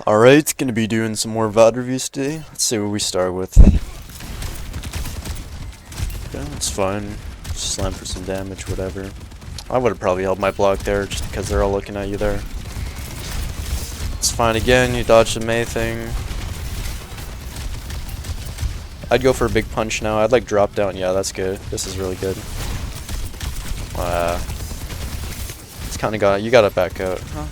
Alright, gonna be doing some more VOD reviews today. Let's see what we start with. Yeah, it's fine. Just slam for some damage, whatever. I would have probably held my block there just because they're all looking at you there. It's fine again, you dodged the May thing. I'd go for a big punch now. I'd like drop down. Yeah, that's good. This is really good. It's kind of got you gotta back out. Huh?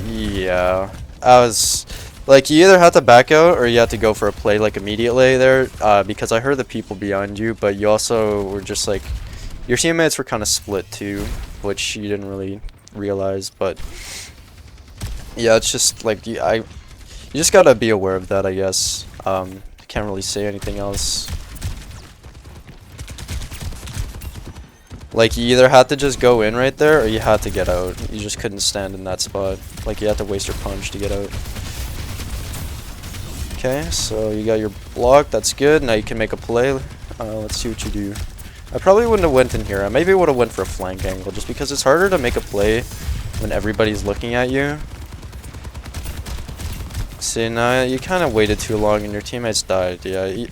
Yeah, I was like, you either had to back out or you had to go for a play like immediately there, because I heard the people behind you, but you also were just like, your teammates were kind of split too, which you didn't really realize. But yeah, it's just like you just gotta be aware of that, I guess. Can't really say anything else. Like, you either had to just go in right there, or you had to get out. You just couldn't stand in that spot. Like, you had to waste your punch to get out. Okay, so you got your block. That's good. Now you can make a play. Let's see what you do. I probably wouldn't have went in here. I maybe would have went for a flank angle, just because it's harder to make a play when everybody's looking at you. See, now you kind of waited too long and your teammates died. Yeah, you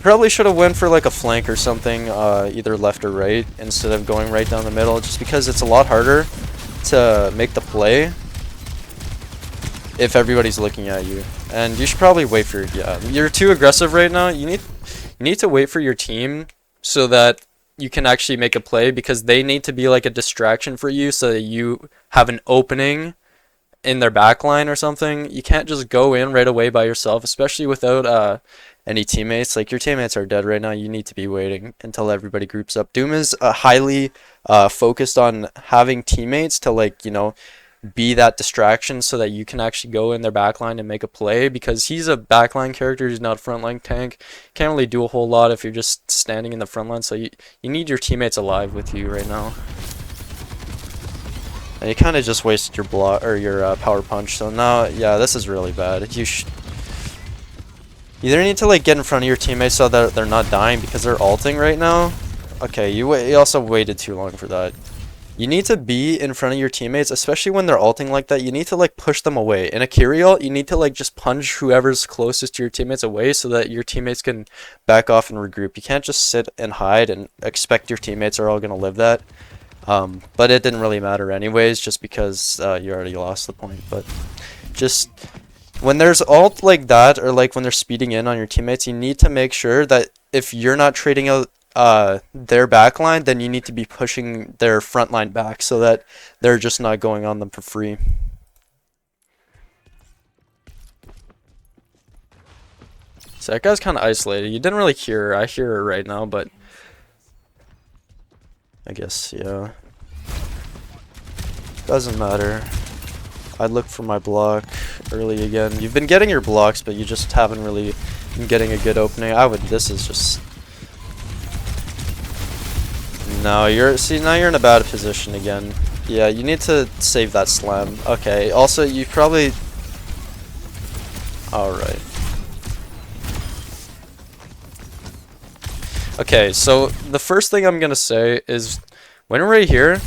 probably should have went for like a flank or something, either left or right, instead of going right down the middle, just because it's a lot harder to make the play if everybody's looking at you. And you should probably wait for, yeah, you're too aggressive right now. You need to wait for your team so that you can actually make a play, because they need to be like a distraction for you so that you have an opening in their backline or something. You can't just go in right away by yourself, especially without any teammates. Like, your teammates are dead right now. You need to be waiting until everybody groups up. Doom is highly focused on having teammates to, like, you know, be that distraction so that you can actually go in their backline and make a play, because he's a backline character. He's not a frontline tank. Can't really do a whole lot if you're just standing in the front line, so you need your teammates alive with you right now. And you kind of just wasted your block or your power punch. So now, yeah, this is really bad. You either need to like get in front of your teammates so that they're not dying because they're ulting right now. Okay, you also waited too long for that. You need to be in front of your teammates, especially when they're ulting like that. You need to like push them away. In a carry ult, you need to like just punch whoever's closest to your teammates away so that your teammates can back off and regroup. You can't just sit and hide and expect your teammates are all gonna live that. But it didn't really matter anyways, just because you already lost the point. But just when there's ult like that, or like when they're speeding in on your teammates, you need to make sure that if you're not trading out their backline, then you need to be pushing their front line back so that they're just not going on them for free. So that guy's kind of isolated. You didn't really hear her. I hear her right now, but I guess, yeah. Doesn't matter. I'd look for my block early again. You've been getting your blocks, but you just haven't really been getting a good opening. This is just... No, now you're in a bad position again. Yeah, you need to save that slam. Okay, also, you probably... Alright. Okay, so the first thing I'm gonna say is, when we're right here,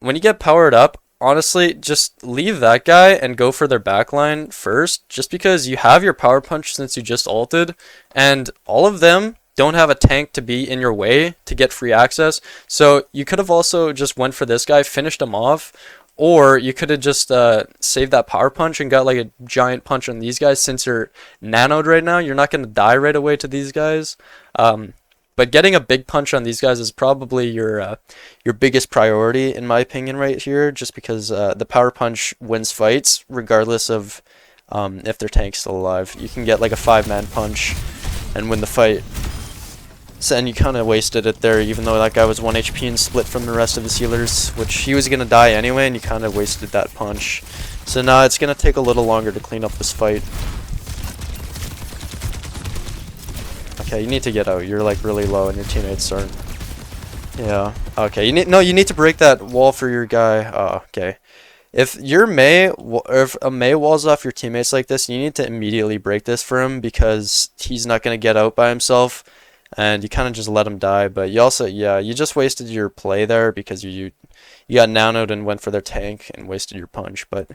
when you get powered up, honestly, just leave that guy and go for their backline first, just because you have your power punch since you just ulted, and all of them don't have a tank to be in your way to get free access. So you could have also just went for this guy, finished him off, or you could have just saved that power punch and got like a giant punch on these guys. Since you're nanoed right now, you're not going to die right away to these guys. But getting a big punch on these guys is probably your biggest priority, in my opinion, right here, just because the power punch wins fights regardless of if their tank's still alive. You can get like a 5-man punch and win the fight. So, and you kind of wasted it there, even though that guy was 1 HP and split from the rest of his healers, which he was going to die anyway, and you kind of wasted that punch. So now it's going to take a little longer to clean up this fight. Okay, you need to get out. You're like really low and your teammates aren't. Yeah. Okay, you need to break that wall for your guy. Oh, okay. If a Mei walls off your teammates like this, you need to immediately break this for him, because he's not going to get out by himself. and you kind of just let him die. But you also, yeah, you just wasted your play there because you got nanoed and went for their tank and wasted your punch. But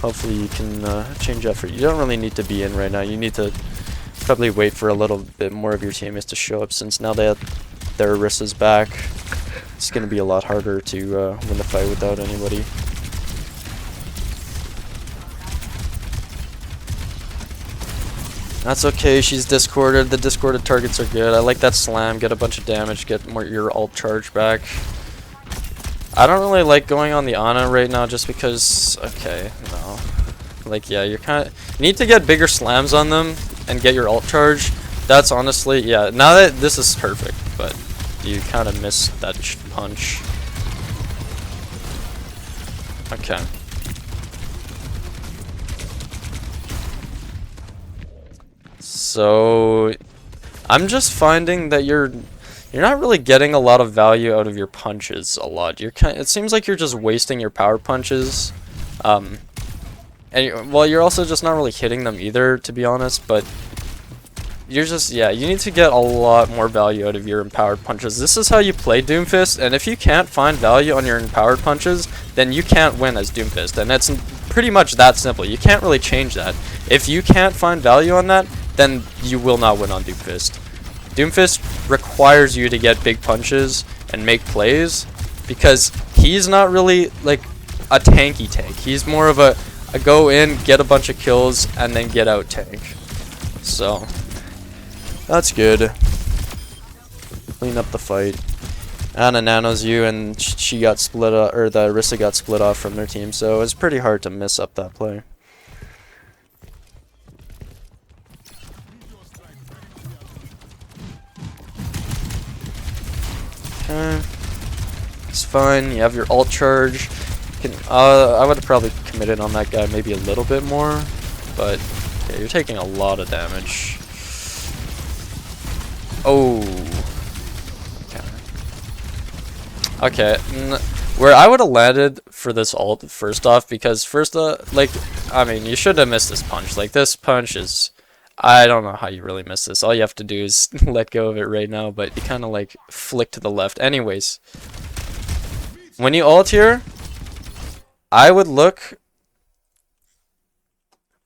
hopefully you can change that for you. You don't really need to be in right now. You need to probably wait for a little bit more of your teammates to show up, since now they have their Orissa's back. It's going to be a lot harder to win the fight without anybody. That's okay, she's discorded. The discorded targets are good. I like that slam, get a bunch of damage, get more your ult charge back. I don't really like going on the Ana right now just because, okay, no. Like, yeah, you're kind of, you need to get bigger slams on them and get your ult charge. That's honestly, yeah, now that this is perfect, but you kind of missed that punch. Okay. So I'm just finding that you're not really getting a lot of value out of your punches a lot. It seems like you're just wasting your power punches. And well, you're also just not really hitting them either, to be honest, but you're just, yeah, you need to get a lot more value out of your empowered punches. This is how you play Doomfist, and if you can't find value on your empowered punches, then you can't win as Doomfist, and it's pretty much that simple. You can't really change that. If you can't find value on that, then you will not win on Doomfist. Doomfist requires you to get big punches and make plays, because he's not really like a tanky tank. He's more of a go in, get a bunch of kills, and then get out tank. So that's good. Clean up the fight. Ana nanos you, and she got split up, or the Orisa got split off from their team, so it was pretty hard to miss up that play. Okay, it's fine. You have your ult charge. I would have probably committed on that guy maybe a little bit more, but yeah, you're taking a lot of damage. Oh. Okay. Where I would have landed for this ult, first off, because like, I mean, you should have missed this punch. Like, this punch is, I don't know how you really missed this. All you have to do is let go of it right now, but you kind of like flick to the left. Anyways, when you ult here, I would look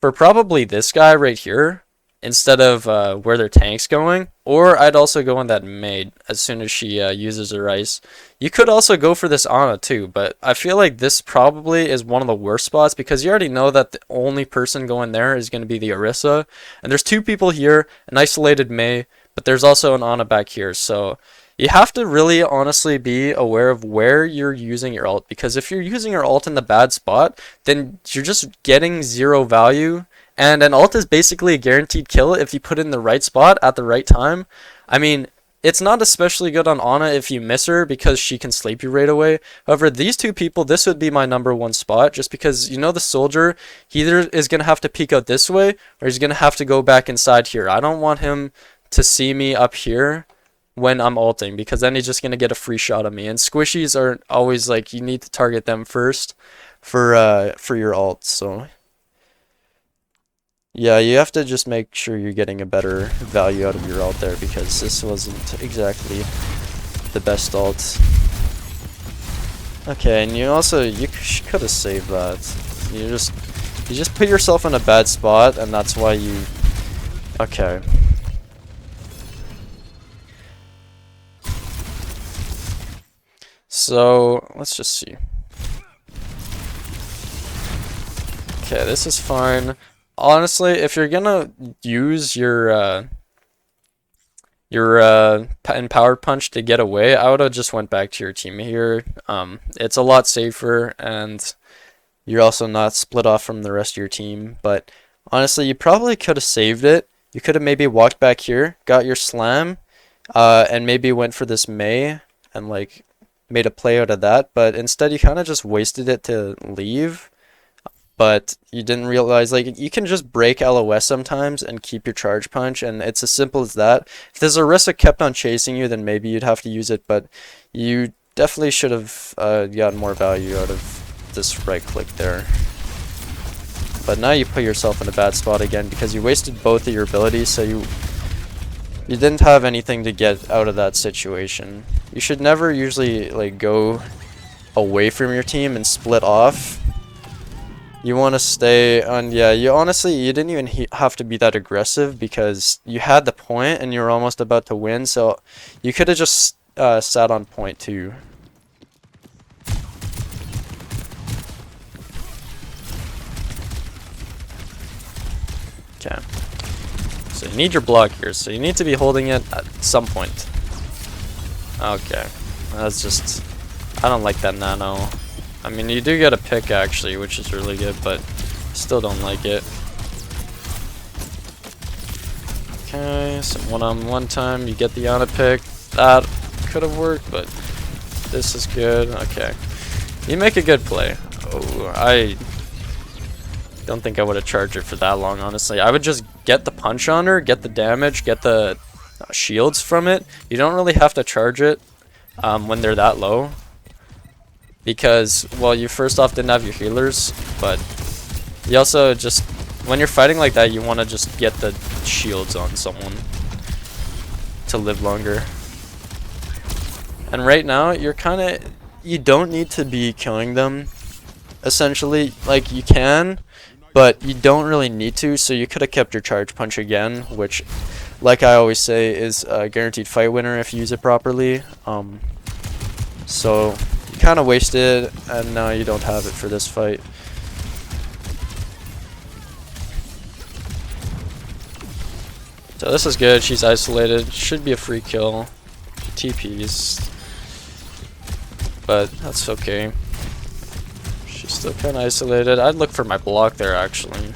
for probably this guy right here instead of where their tank's going, or I'd also go on that maid as soon as she uses her ice. You could also go for this Ana too, but I feel like this probably is one of the worst spots because you already know that the only person going there is going to be the Orisa, and there's two people here, an isolated Mei, but there's also an Ana back here, so you have to really honestly be aware of where you're using your ult, because if you're using your ult in the bad spot, then you're just getting zero value, and an ult is basically a guaranteed kill if you put it in the right spot at the right time. I mean, it's not especially good on Ana if you miss her because she can sleep you right away. However, these two people, this would be my #1 spot, just because, you know, the soldier, he either is going to have to peek out this way or he's going to have to go back inside here. I don't want him to see me up here when I'm ulting, because then he's just going to get a free shot of me. And squishies are always like, you need to target them first for your ult. So yeah, you have to just make sure you're getting a better value out of your ult there, because this wasn't exactly the best ult. Okay, and you also, you could have saved that. You just put yourself in a bad spot, and that's why you, okay. So, let's just see. Okay, this is fine. Honestly, if you're gonna use your empowered punch to get away, I would have just went back to your team here. It's a lot safer, and you're also not split off from the rest of your team. But honestly, you probably could have saved it. You could have maybe walked back here, got your slam, and maybe went for this Mei and like made a play out of that. But instead, you kind of just wasted it to leave. But you didn't realize, like, you can just break LOS sometimes and keep your charge punch, and it's as simple as that. If the Orisa kept on chasing you, then maybe you'd have to use it, but you definitely should have gotten more value out of this right click there. But now you put yourself in a bad spot again because you wasted both of your abilities, so you You didn't have anything to get out of that situation. You should never usually like go away from your team and split off. You want to stay on, yeah, you didn't even have to be that aggressive because you had the point and you were almost about to win, so you could have just sat on point too. Okay. So you need your block here, so you need to be holding it at some point. Okay. That's just, I don't like that nano. I mean, you do get a pick actually, which is really good, but still don't like it. Okay, so one-on-one time, you get the auto pick. That could have worked, but this is good. Okay. You make a good play. Oh, I don't think I would have charged it for that long, honestly. I would just get the punch on her, get the damage, get the shields from it. You don't really have to charge it when they're that low. Because, well, you first off didn't have your healers, but you also just, when you're fighting like that, you want to just get the shields on someone to live longer. And right now, you don't need to be killing them, essentially. Like, you can, but you don't really need to, so you could have kept your charge punch again, which, like I always say, is a guaranteed fight winner if you use it properly. So you kind of wasted, and now you don't have it for this fight. So this is good. She's isolated. Should be a free kill. TPs. But that's okay. She's still kind of isolated. I'd look for my block there, actually.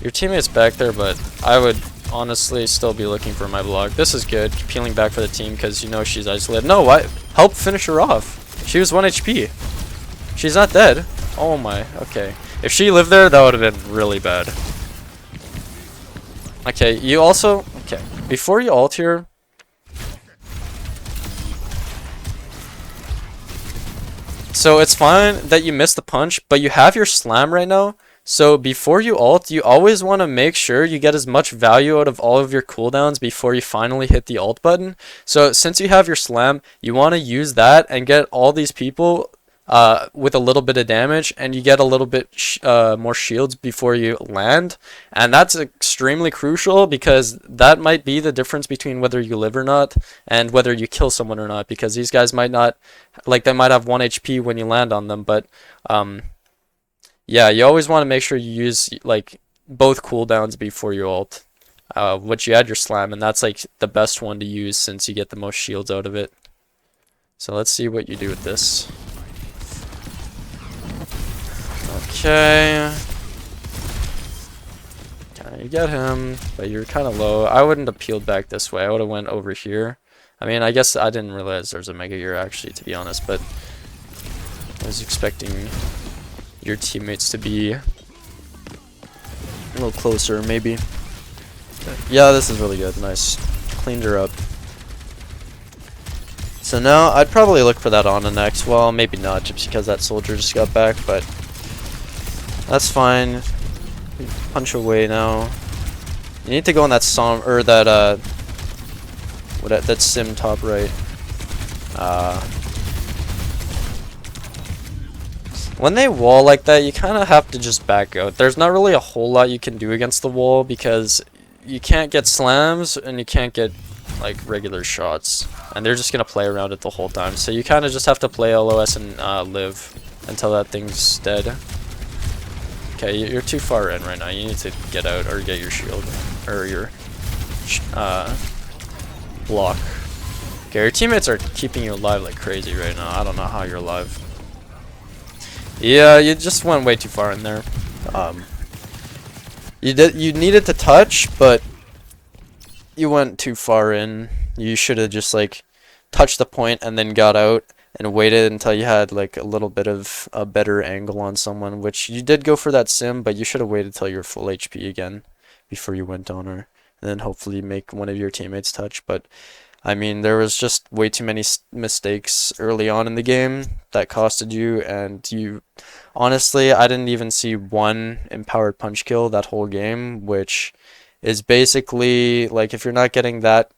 Your teammate's back there, but I would honestly still be looking for my block. This is good. Peeling back for the team because you know she's isolated. No, why? Help finish her off. She was 1 HP. She's not dead. Oh my. Okay. If she lived there, that would have been really bad. Okay, you also... Okay. Before you ult here... So it's fine that you missed the punch, but you have your slam right now. So before you ult, you always want to make sure you get as much value out of all of your cooldowns before you finally hit the ult button. So since you have your slam, you want to use that and get all these people with a little bit of damage, and you get a little bit more shields before you land. And that's extremely crucial because that might be the difference between whether you live or not and whether you kill someone or not, because these guys might not, like, they might have 1 HP when you land on them, but yeah, you always want to make sure you use like both cooldowns before you ult, which you add your slam, and that's like the best one to use since you get the most shields out of it. So let's see what you do with this. Okay. You get him, but you're kind of low. I wouldn't have peeled back this way. I would have went over here. I mean, I guess I didn't realize there's a mega here actually, to be honest, but I was expecting your teammates to be a little closer, maybe. Yeah, this is really good. Nice. Cleaned her up. So now, I'd probably look for that Ana next. Well, maybe not, just because that soldier just got back, but that's fine. Punch away now. You need to go on that song, or that, that sim top right. When they wall like that, you kind of have to just back out. There's not really a whole lot you can do against the wall because you can't get slams and you can't get like regular shots, and they're just gonna play around it the whole time. So you kind of just have to play LOS and live until that thing's dead. Okay, you're too far in right now. You need to get out or get your shield or your block. Okay, your teammates are keeping you alive like crazy right now. I don't know how you're alive. Yeah, you just went way too far in there. You needed to touch, but you went too far in. You should have just like touched the point and then got out and waited until you had like a little bit of a better angle on someone, which you did go for that sim, but you should have waited till you're full HP again before you went on her, and then hopefully make one of your teammates touch. But I mean, there was just way too many mistakes early on in the game that costed you, and you honestly, I didn't even see one empowered punch kill that whole game, which is basically like if you're not getting that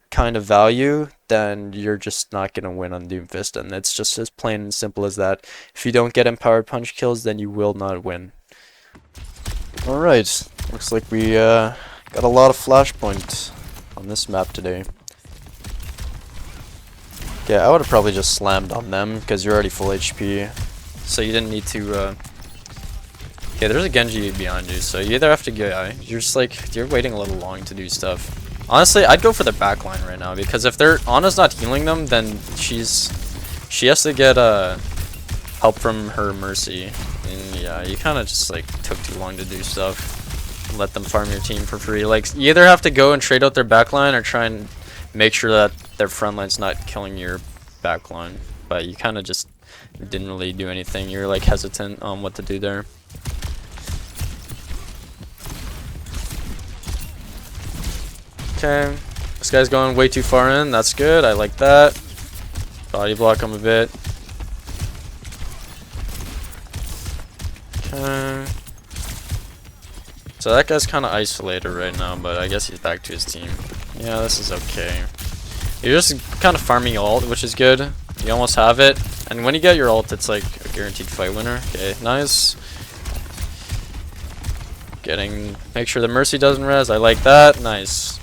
kind of value, then you're just not gonna win on Doomfist, and it's just as plain and simple as that. If you don't get empowered punch kills, then you will not win. Alright, looks like we got a lot of flashpoint on this map today. Okay, I would have probably just slammed on them because you're already full HP, so you didn't need to. Okay, there's a Genji behind you, so you either have to go. You're just like you're waiting a little long to do stuff. Honestly, I'd go for the backline right now because if their Ana's not healing them, then she has to get help from her Mercy. And yeah, you kind of just like took too long to do stuff. Let them farm your team for free. Like you either have to go and trade out their backline or try and make sure that their front line's not killing your backline. But you kind of just didn't really do anything. You're like hesitant on what to do there. Okay, this guy's going way too far in. That's good. I like that. Body block him a bit. Okay. So that guy's kind of isolated right now, but I guess he's back to his team. Yeah, this is okay. You're just kind of farming ult, which is good. You almost have it. And when you get your ult, it's like a guaranteed fight winner. Okay, nice. Make sure the Mercy doesn't res. I like that. Nice.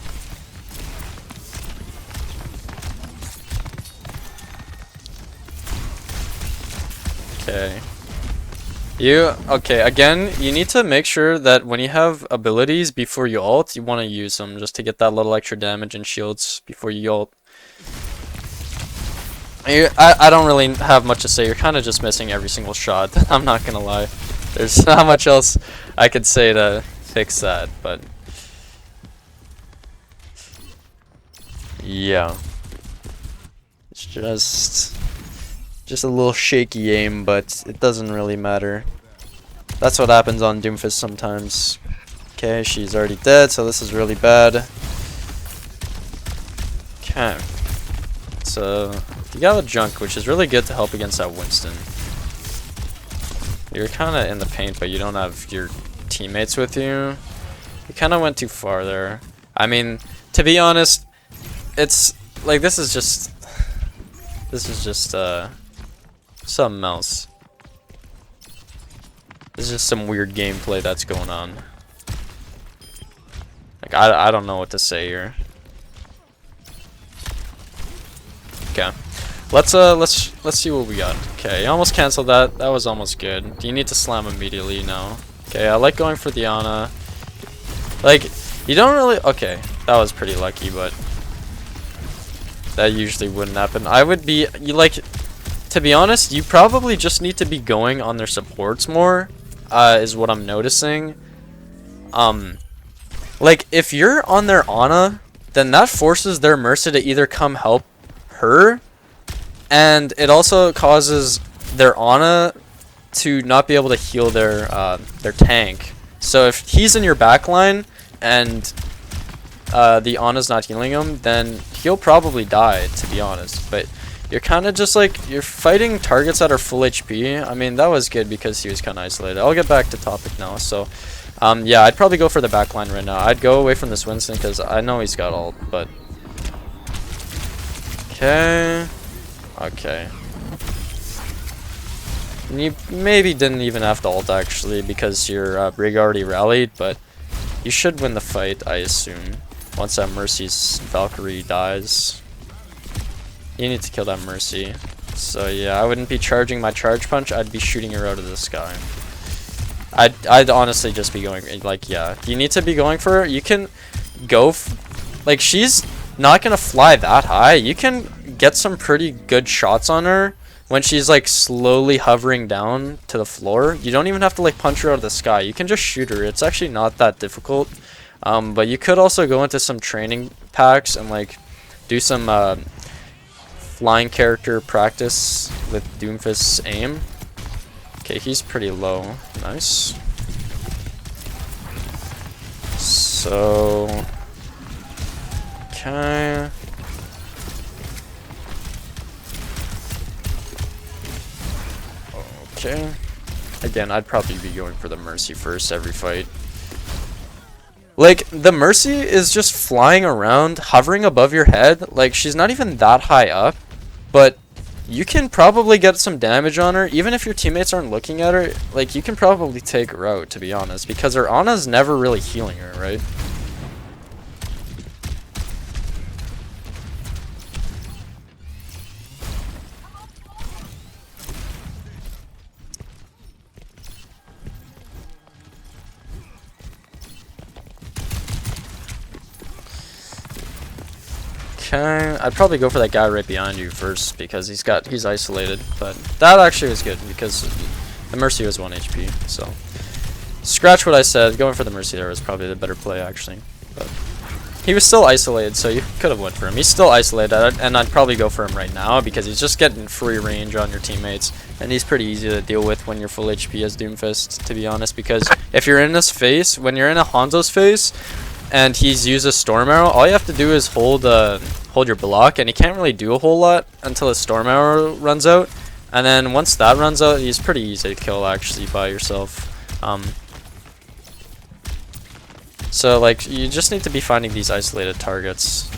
Okay. Okay, again, you need to make sure that when you have abilities before you ult, you want to use them just to get that little extra damage and shields before you ult. I don't really have much to say. You're kind of just missing every single shot. I'm not gonna lie. There's not much else I could say to fix that, but yeah. It's just a little shaky aim, but it doesn't really matter. That's what happens on Doomfist sometimes. Okay, she's already dead, so this is really bad. Okay. So, you got a junk, which is really good to help against that Winston. You're kind of in the paint, but you don't have your teammates with you. You kind of went too far there. I mean, to be honest, it's like this is just something else. This is just some weird gameplay that's going on. Like I don't know what to say here. Okay. Let's see what we got. Okay, you almost canceled that. That was almost good. You need to slam immediately now. Okay, I like going for the Ana. Like, you don't really... Okay, that was pretty lucky, but that usually wouldn't happen. I would be... To be honest, you probably just need to be going on their supports more, is what I'm noticing. Like, if you're on their Ana, then that forces their Mercy to either come help her, and it also causes their Ana to not be able to heal their tank. So if he's in your backline and the Ana's not healing him, then he'll probably die, to be honest. But you're kind of just like, you're fighting targets that are full HP. I mean, that was good because he was kind of isolated. I'll get back to topic now. So yeah, I'd probably go for the backline right now. I'd go away from this Winston because I know he's got ult, but okay. Okay. You maybe didn't even have to ult actually because your Brig already rallied, but you should win the fight, I assume. Once that Mercy's Valkyrie dies. You need to kill that Mercy. So yeah, I wouldn't be charging my charge punch, I'd be shooting her out of the sky. I'd honestly just be going, like, yeah. You need to be going for her. You can go, like, she's not gonna fly that high. You can get some pretty good shots on her when she's like slowly hovering down to the floor. You don't even have to like punch her out of the sky. You can just shoot her. It's actually not that difficult. But you could also go into some training packs and like do some flying character practice with Doomfist's aim. Okay, he's pretty low. Nice. So okay. Okay. Again, I'd probably be going for the Mercy first every fight. Like, the Mercy is just flying around, hovering above your head. Like, she's not even that high up, but you can probably get some damage on her. Even if your teammates aren't looking at her, like, you can probably take her out, to be honest, because her Ana's never really healing her, right? Okay, I'd probably go for that guy right behind you first because he's isolated, but that actually was good because the Mercy was 1 HP, so scratch what I said. Going for the Mercy there was probably the better play actually, but he was still isolated, so you could have went for him. He's still isolated, and I'd probably go for him right now because he's just getting free range on your teammates, and he's pretty easy to deal with when you're full HP as Doomfist, to be honest, because if you're in his face, when you're in a Hanzo's face, and he's used a Storm Arrow, all you have to do is hold your block, and he can't really do a whole lot until his Storm Arrow runs out, and then once that runs out, he's pretty easy to kill actually by yourself. So like, you just need to be finding these isolated targets.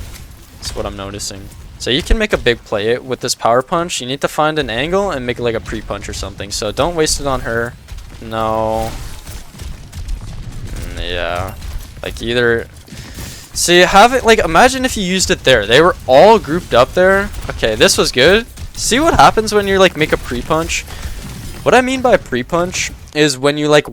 That's what I'm noticing. So you can make a big play with this power punch. You need to find an angle and make like a pre-punch or something. So don't waste it on her. No. Yeah. Like either, so you have it, like imagine if you used it there. They were all grouped up there. Okay, this was good. See what happens when you like make a pre-punch? What I mean by pre-punch is when you like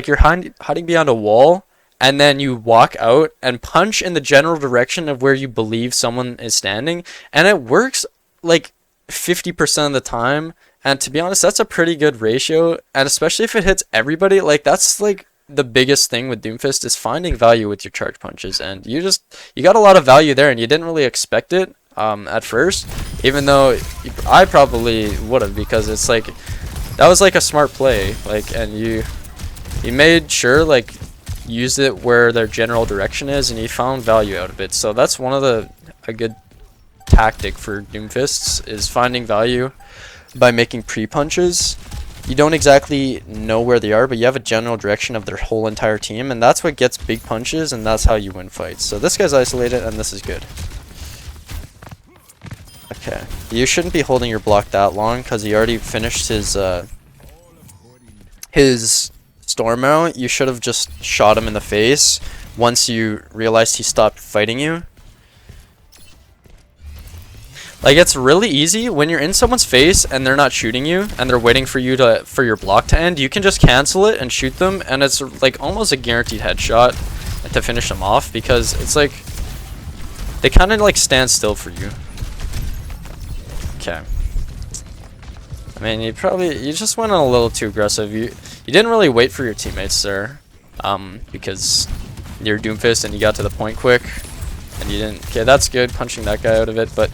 you're hiding behind a wall and then you walk out and punch in the general direction of where you believe someone is standing, and it works like 50% of the time. And to be honest, that's a pretty good ratio, and especially if it hits everybody, like that's like the biggest thing with Doomfist is finding value with your charge punches, and you got a lot of value there, and you didn't really expect it at first, even though I probably would have, because it's like that was like a smart play, like, and you made sure like used it where their general direction is, and you found value out of it. So that's one of a good tactic for Doomfists is finding value by making pre-punches. You don't exactly know where they are, but you have a general direction of their whole entire team, and that's what gets big punches, and that's how you win fights. So this guy's isolated, and this is good. Okay, you shouldn't be holding your block that long because he already finished his Storm Arrow. You should have just shot him in the face once you realized he stopped fighting you. Like, it's really easy when you're in someone's face and they're not shooting you and they're waiting for your block to end. You can just cancel it and shoot them, and it's like almost a guaranteed headshot to finish them off, because it's like they kind of like stand still for you. Okay. I mean, you just went a little too aggressive. You didn't really wait for your teammates there, because you're Doomfist and you got to the point quick, and you didn't. Okay, that's good, punching that guy out of it, but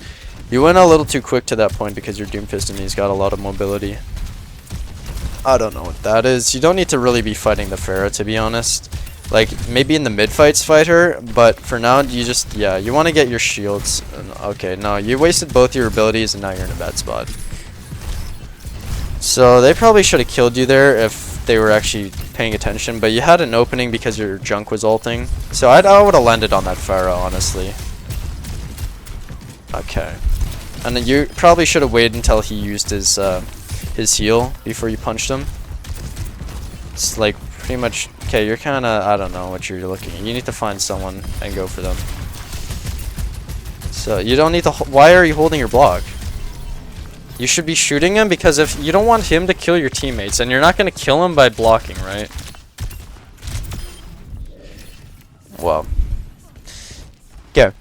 you went a little too quick to that point because you're Doomfist and he's got a lot of mobility. I don't know what that is. You don't need to really be fighting the Pharah, to be honest. Like, maybe in the mid-fights fight her, but for now, you just, yeah, you want to get your shields. Okay, no, you wasted both your abilities and now you're in a bad spot. So they probably should have killed you there if they were actually paying attention, but you had an opening because your junk was ulting. So I would have landed on that Pharah, honestly. Okay. And then you probably should have waited until he used his heal before you punched him. It's like pretty much, okay, you're kind of, I don't know what you're looking at. You need to find someone and go for them. So you don't need to, why are you holding your block? You should be shooting him, because if you don't want him to kill your teammates, and you're not going to kill him by blocking, right? Well. Okay.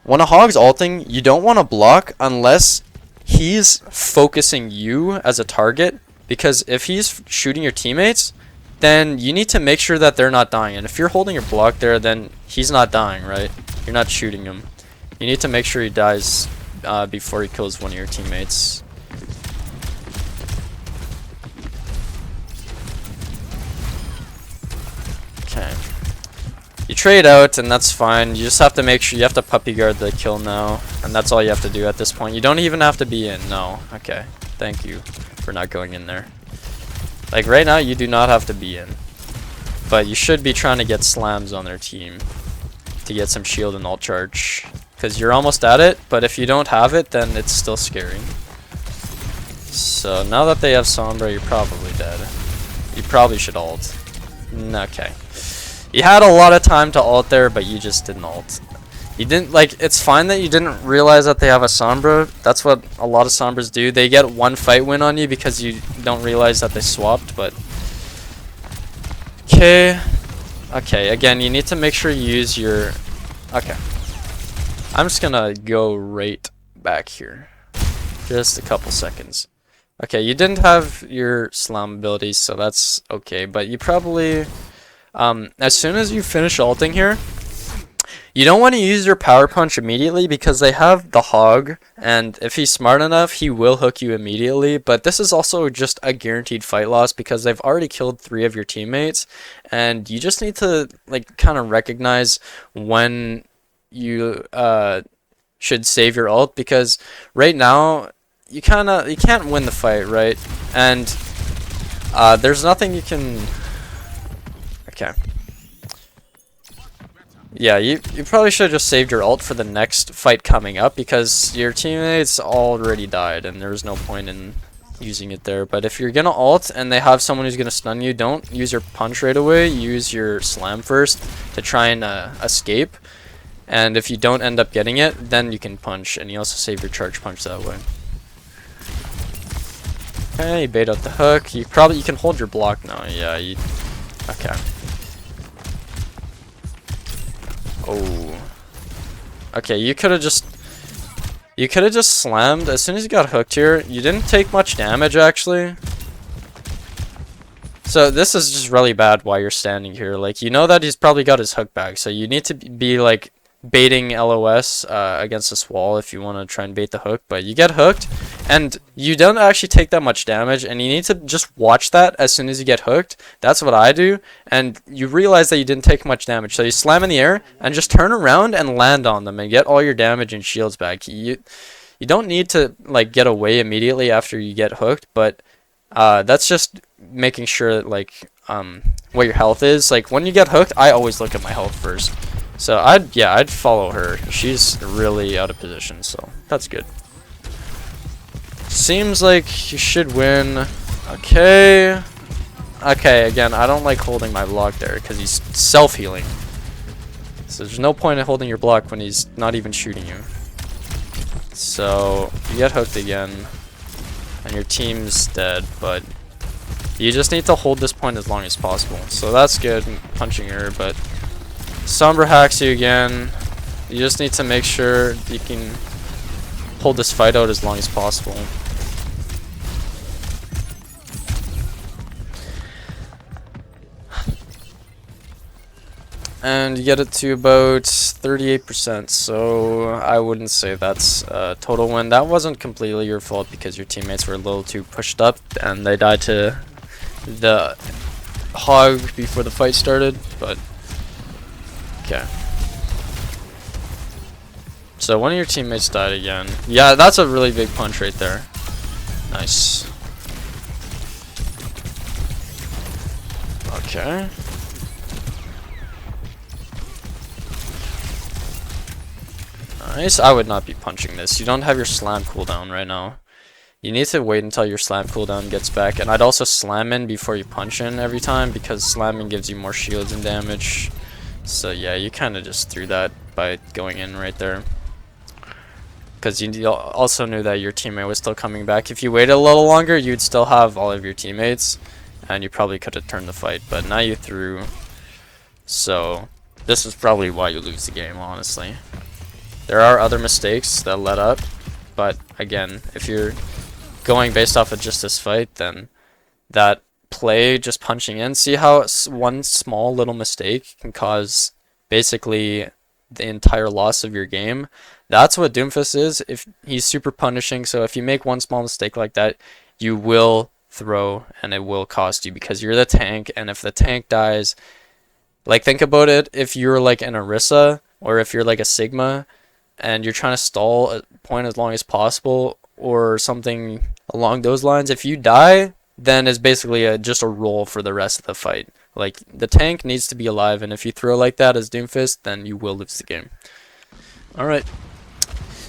When a hog's ulting, you don't want to block unless he's focusing you as a target, because if he's shooting your teammates, then you need to make sure that they're not dying. And if you're holding your block there, then he's not dying, right? You're not shooting him. You need to make sure he dies before he kills one of your teammates. Okay. You trade out, and that's fine. You just have to make sure you have to puppy guard the kill now, and that's all you have to do at this point. You don't even have to be in. No. Okay. Thank you for not going in there. Like, right now, you do not have to be in. But you should be trying to get slams on their team to get some shield and ult charge. Because you're almost at it, but if you don't have it, then it's still scary. So now that they have Sombra, you're probably dead. You probably should ult. Okay. You had a lot of time to ult there, but you just didn't ult. You didn't, like, it's fine that you didn't realize that they have a Sombra. That's what a lot of Sombras do. They get one fight win on you because you don't realize that they swapped, but... Okay. Okay, again, you need to make sure you use your... Okay. I'm just gonna go right back here. Just a couple seconds. Okay, you didn't have your slam abilities, so that's okay, but you probably, as soon as you finish ulting here, you don't want to use your power punch immediately because they have the hog, and if he's smart enough, he will hook you immediately, but this is also just a guaranteed fight loss because they've already killed 3 of your teammates, and you just need to, like, kind of recognize when you, should save your ult, because right now, you can't win the fight, right? And there's nothing you can... Okay. Yeah, you probably should have just saved your ult for the next fight coming up because your teammates already died and there's no point in using it there. But if you're gonna ult and they have someone who's gonna stun you, don't use your punch right away. Use your slam first to try and escape. And if you don't end up getting it, then you can punch, and you also save your charge punch that way. Okay, you bait out the hook. You can hold your block now. Yeah, okay. Oh. Okay, you could have just slammed as soon as you got hooked here. You didn't take much damage actually. So this is just really bad while you're standing here. Like, you know that he's probably got his hook back, so you need to be like baiting LOS against this wall if you want to try and bait the hook, but you get hooked and you don't actually take that much damage, and you need to just watch that as soon as you get hooked. That's what I do, and you realize that you didn't take much damage, so you slam in the air and just turn around and land on them and get all your damage and shields back. You don't need to like get away immediately after you get hooked, but that's just making sure that, like, what your health is. Like, when you get hooked, I always look at my health first. So I'd follow her. She's really out of position, so that's good. Seems like you should win. Okay. Okay, again, I don't like holding my block there because he's self-healing. So there's no point in holding your block when he's not even shooting you. So you get hooked again, and your team's dead, but you just need to hold this point as long as possible. So that's good, punching her, but Sombra hacks you again. You just need to make sure you can hold this fight out as long as possible. And you get it to about 38%, so I wouldn't say that's a total win. That wasn't completely your fault because your teammates were a little too pushed up and they died to the hog before the fight started, but okay. So one of your teammates died again. Yeah, that's a really big punch right there. Nice. Okay. Nice. I would not be punching this. You don't have your slam cooldown right now. You need to wait until your slam cooldown gets back. And I'd also slam in before you punch in every time because slamming gives you more shields and damage. So yeah, you kind of just threw that by going in right there. Because you also knew that your teammate was still coming back. If you waited a little longer, you'd still have all of your teammates. And you probably could have turned the fight. But now you threw. So this is probably why you lose the game, honestly. There are other mistakes that led up. But again, if you're going based off of just this fight, then that play just punching in, see how one small little mistake can cause basically the entire loss of your game. That's what Doomfist is. If he's super punishing, so if you make one small mistake like that, you will throw and it will cost you because you're the tank, and if the tank dies, like, think about it, if you're like an Orisa or if you're like a Sigma and you're trying to stall a point as long as possible or something along those lines, if you die, then is basically just a roll for the rest of the fight. Like, the tank needs to be alive, and if you throw like that as Doomfist, then you will lose the game. Alright.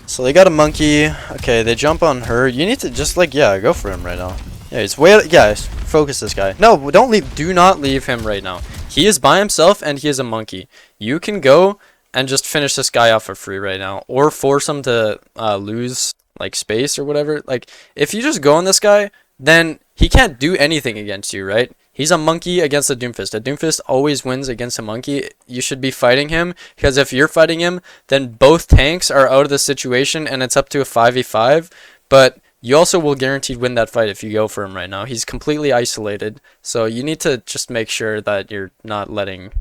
So they got a monkey. Okay, they jump on her. You need to just, like, yeah, go for him right now. Yeah, he's way, yeah, focus this guy. No, don't leave, do not leave him right now. He is by himself, and he is a monkey. You can go and just finish this guy off for free right now, or force him to lose, like, space or whatever. Like, if you just go on this guy, then he can't do anything against you, right? He's a monkey against a Doomfist. A Doomfist always wins against a monkey. You should be fighting him, because if you're fighting him, then both tanks are out of the situation, and it's up to a 5v5, but you also will guaranteed win that fight if you go for him right now. He's completely isolated, so you need to just make sure that you're not letting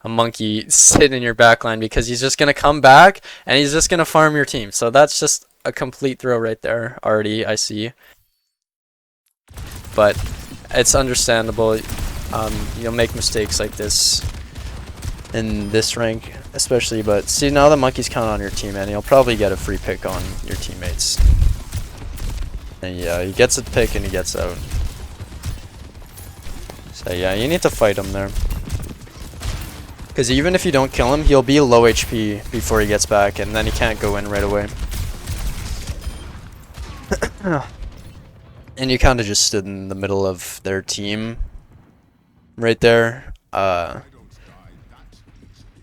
a monkey sit in your backline, because he's just going to come back, and he's just going to farm your team. So that's just a complete throw right there, already, I see. But it's understandable. You'll make mistakes like this in this rank, especially. But see, now the monkey's kind of on your team, and you'll probably get a free pick on your teammates. And yeah, he gets a pick and he gets out. So yeah, you need to fight him there, because even if you don't kill him, he'll be low HP before he gets back, and then he can't go in right away. And you kind of just stood in the middle of their team right there.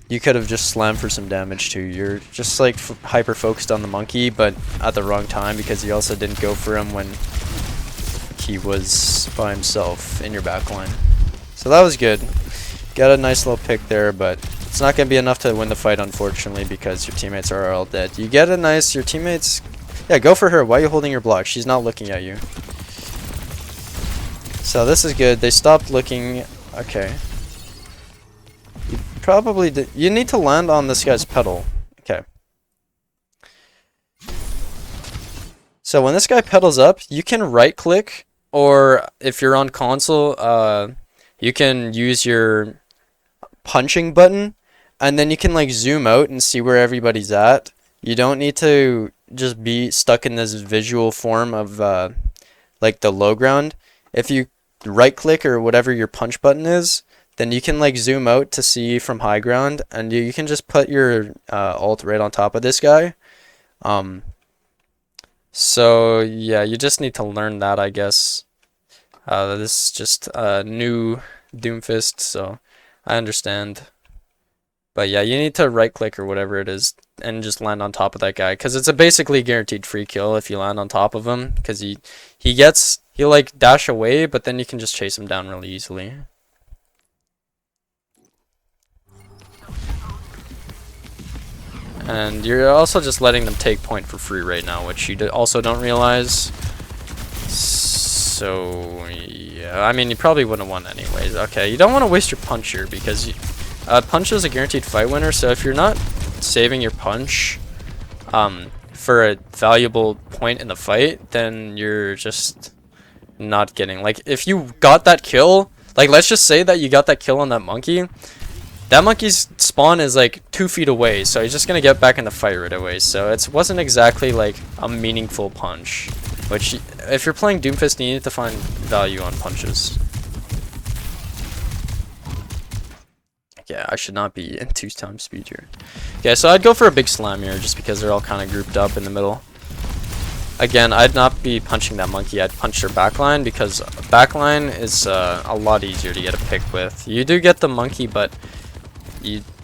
You could have just slammed for some damage too. You're just like hyper focused on the monkey, but at the wrong time, because you also didn't go for him when he was by himself in your backline. So that was good. Got a nice little pick there, but it's not going to be enough to win the fight, unfortunately, because your teammates are all dead. You get a nice, your teammates, yeah, go for her. Why are you holding your block? She's not looking at you. So this is good. They stopped looking. Okay. You probably did. You need to land on this guy's pedal. Okay. So when this guy pedals up, you can right click, or if you're on console, you can use your punching button, and then you can like zoom out and see where everybody's at. You don't need to just be stuck in this visual form of like the low ground. If you right click or whatever your punch button is, then you can like zoom out to see from high ground, and you can just put your ult right on top of this guy. So yeah, you just need to learn that, I guess. This is just a new Doomfist, so I understand. But yeah, you need to right click or whatever it is and just land on top of that guy, because it's a basically guaranteed free kill if you land on top of him, because he'll like dash away, but then you can just chase him down really easily. And you're also just letting them take point for free right now, which you also don't realize. So yeah, I mean, you probably wouldn't have won anyways. Okay, you don't want to waste your punch here, because punch is a guaranteed fight winner, so if you're not saving your punch for a valuable point in the fight, then you're just not getting, like, if you got that kill, like, let's just say that you got that kill on that monkey. That monkey's spawn is like 2 feet away, so he's just gonna get back in the fight right away. So it wasn't exactly like a meaningful punch, which if you're playing Doomfist, you need to find value on punches. Yeah, I should not be in 2x speed here. Okay, so I'd go for a big slam here, just because they're all kind of grouped up in the middle. Again, I'd not be punching that monkey. I'd punch their backline, because backline is a lot easier to get a pick with. You do get the monkey, but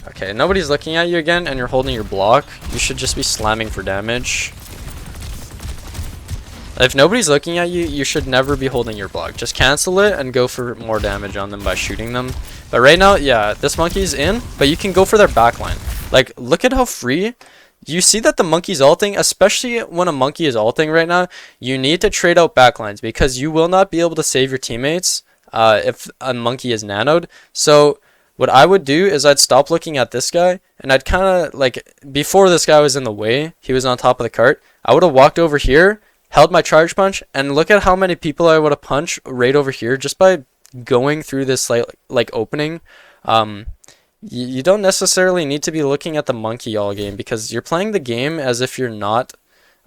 okay, nobody's looking at you again, and you're holding your block. You should just be slamming for damage. If nobody's looking at you, you should never be holding your block. Just cancel it and go for more damage on them by shooting them. But right now, yeah, this monkey's in, but you can go for their backline. Like, look at how free. You see that the monkey's ulting, especially when a monkey is ulting right now. You need to trade out backlines, because you will not be able to save your teammates if a monkey is nanoed. So what I would do is I'd stop looking at this guy, and I'd kind of, like, before this guy was in the way, he was on top of the cart, I would have walked over here, held my charge punch, and look at how many people I would have punched right over here just by going through this like opening. You don't necessarily need to be looking at the monkey all game, because you're playing the game as if you're not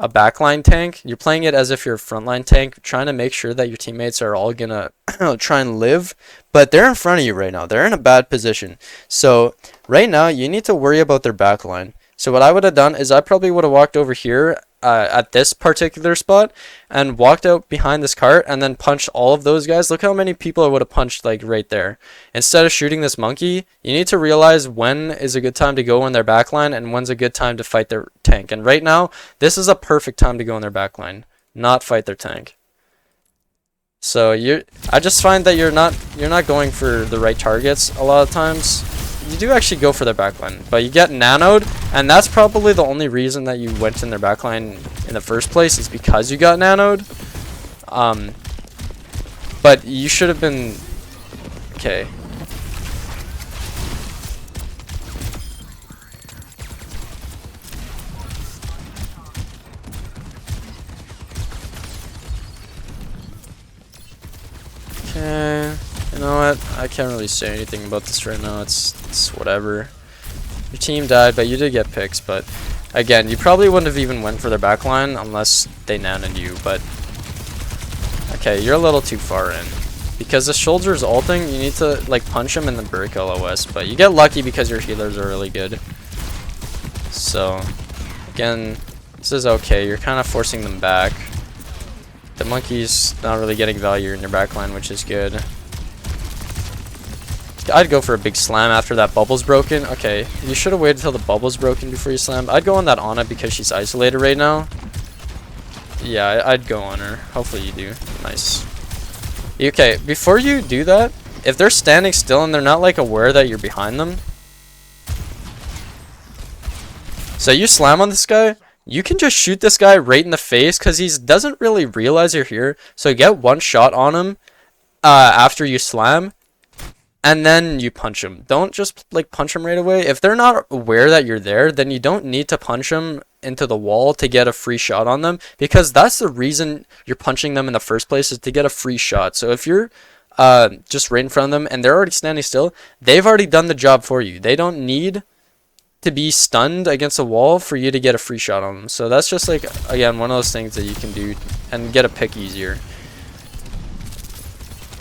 a backline tank, you're playing it as if you're a frontline tank, trying to make sure that your teammates are all gonna try and live, but they're in front of you right now. They're in a bad position. So right now, you need to worry about their backline. So what I would have done is I probably would have walked over here at this particular spot and walked out behind this cart and then punched all of those guys. Look how many people I would have punched like right there. Instead of shooting this monkey, you need to realize when is a good time to go in their backline and when's a good time to fight their tank. And right now, this is a perfect time to go in their backline, not fight their tank. So I just find that you're not going for the right targets a lot of times. You do actually go for their backline, but you get nanoed, and that's probably the only reason that you went in their backline in the first place is because you got nanoed. But you should have been okay. Okay, you know what? I can't really say anything about this right now. It's whatever. Your team died, but you did get picks. But again, you probably wouldn't have even went for their backline unless they nanoed you. But okay, you're a little too far in because the shoulder's ulting. You need to like punch him and then break LOS. But you get lucky because your healers are really good. So again, this is okay. You're kind of forcing them back. The monkey's not really getting value in your backline, which is good. I'd go for a big slam after that bubble's broken. Okay, you should have waited until the bubble's broken before you slammed. I'd go on that Ana because she's isolated right now. Yeah, I'd go on her. Hopefully you do. Nice. Okay, before you do that, if they're standing still and they're not like aware that you're behind them. So you slam on this guy. You can just shoot this guy right in the face because he doesn't really realize you're here. So get one shot on him after you slam, and then you punch him. Don't just like punch him right away. If they're not aware that you're there, then you don't need to punch him into the wall to get a free shot on them, because that's the reason you're punching them in the first place, is to get a free shot. So if you're just right in front of them and they're already standing still, they've already done the job for you. They don't need to be stunned against a wall for you to get a free shot on them. So that's just like, again, one of those things that you can do and get a pick easier.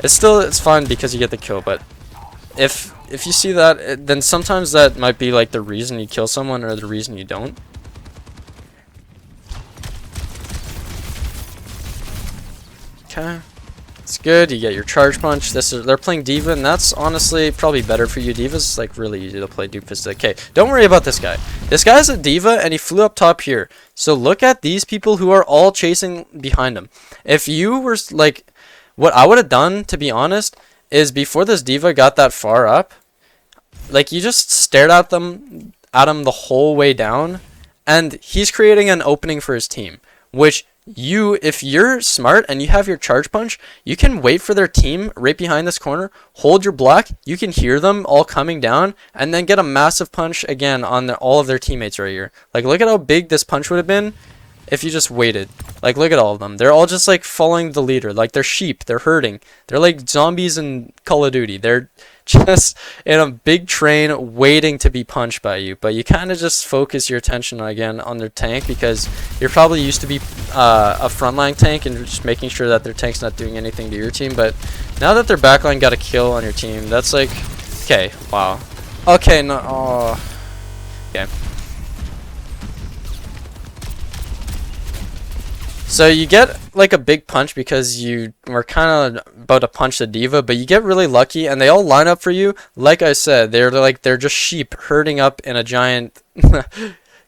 It's fun because you get the kill, but if you see that, then sometimes that might be like the reason you kill someone or the reason you don't. Okay. It's good. You get your charge punch. They're playing D.Va, and that's honestly probably better for you. D.Va's like really easy to play. Doomfist. Okay, don't worry about this guy. This guy's a D.Va, and he flew up top here. So look at these people who are all chasing behind him. If you were like, what I would have done, to be honest, is before this D.Va got that far up, like you just stared at him the whole way down, and he's creating an opening for his team, which if you're smart and you have your charge punch, you can wait for their team right behind this corner, hold your block, you can hear them all coming down, and then get a massive punch again on all of their teammates right here. Like, look at how big this punch would have been if you just waited. Like, look at all of them. They're all just like following the leader. Like, they're sheep. They're herding. They're like zombies in Call of Duty. They're just in a big train waiting to be punched by you. But you kind of just focus your attention again on their tank, because you're probably used to be a frontline tank and just making sure that their tank's not doing anything to your team. But now that their backline got a kill on your team, that's like, okay, wow. Okay, no, oh, okay. So you get like a big punch because you were kind of about to punch the D.Va, but you get really lucky and they all line up for you. Like I said, they're just sheep herding up in a giant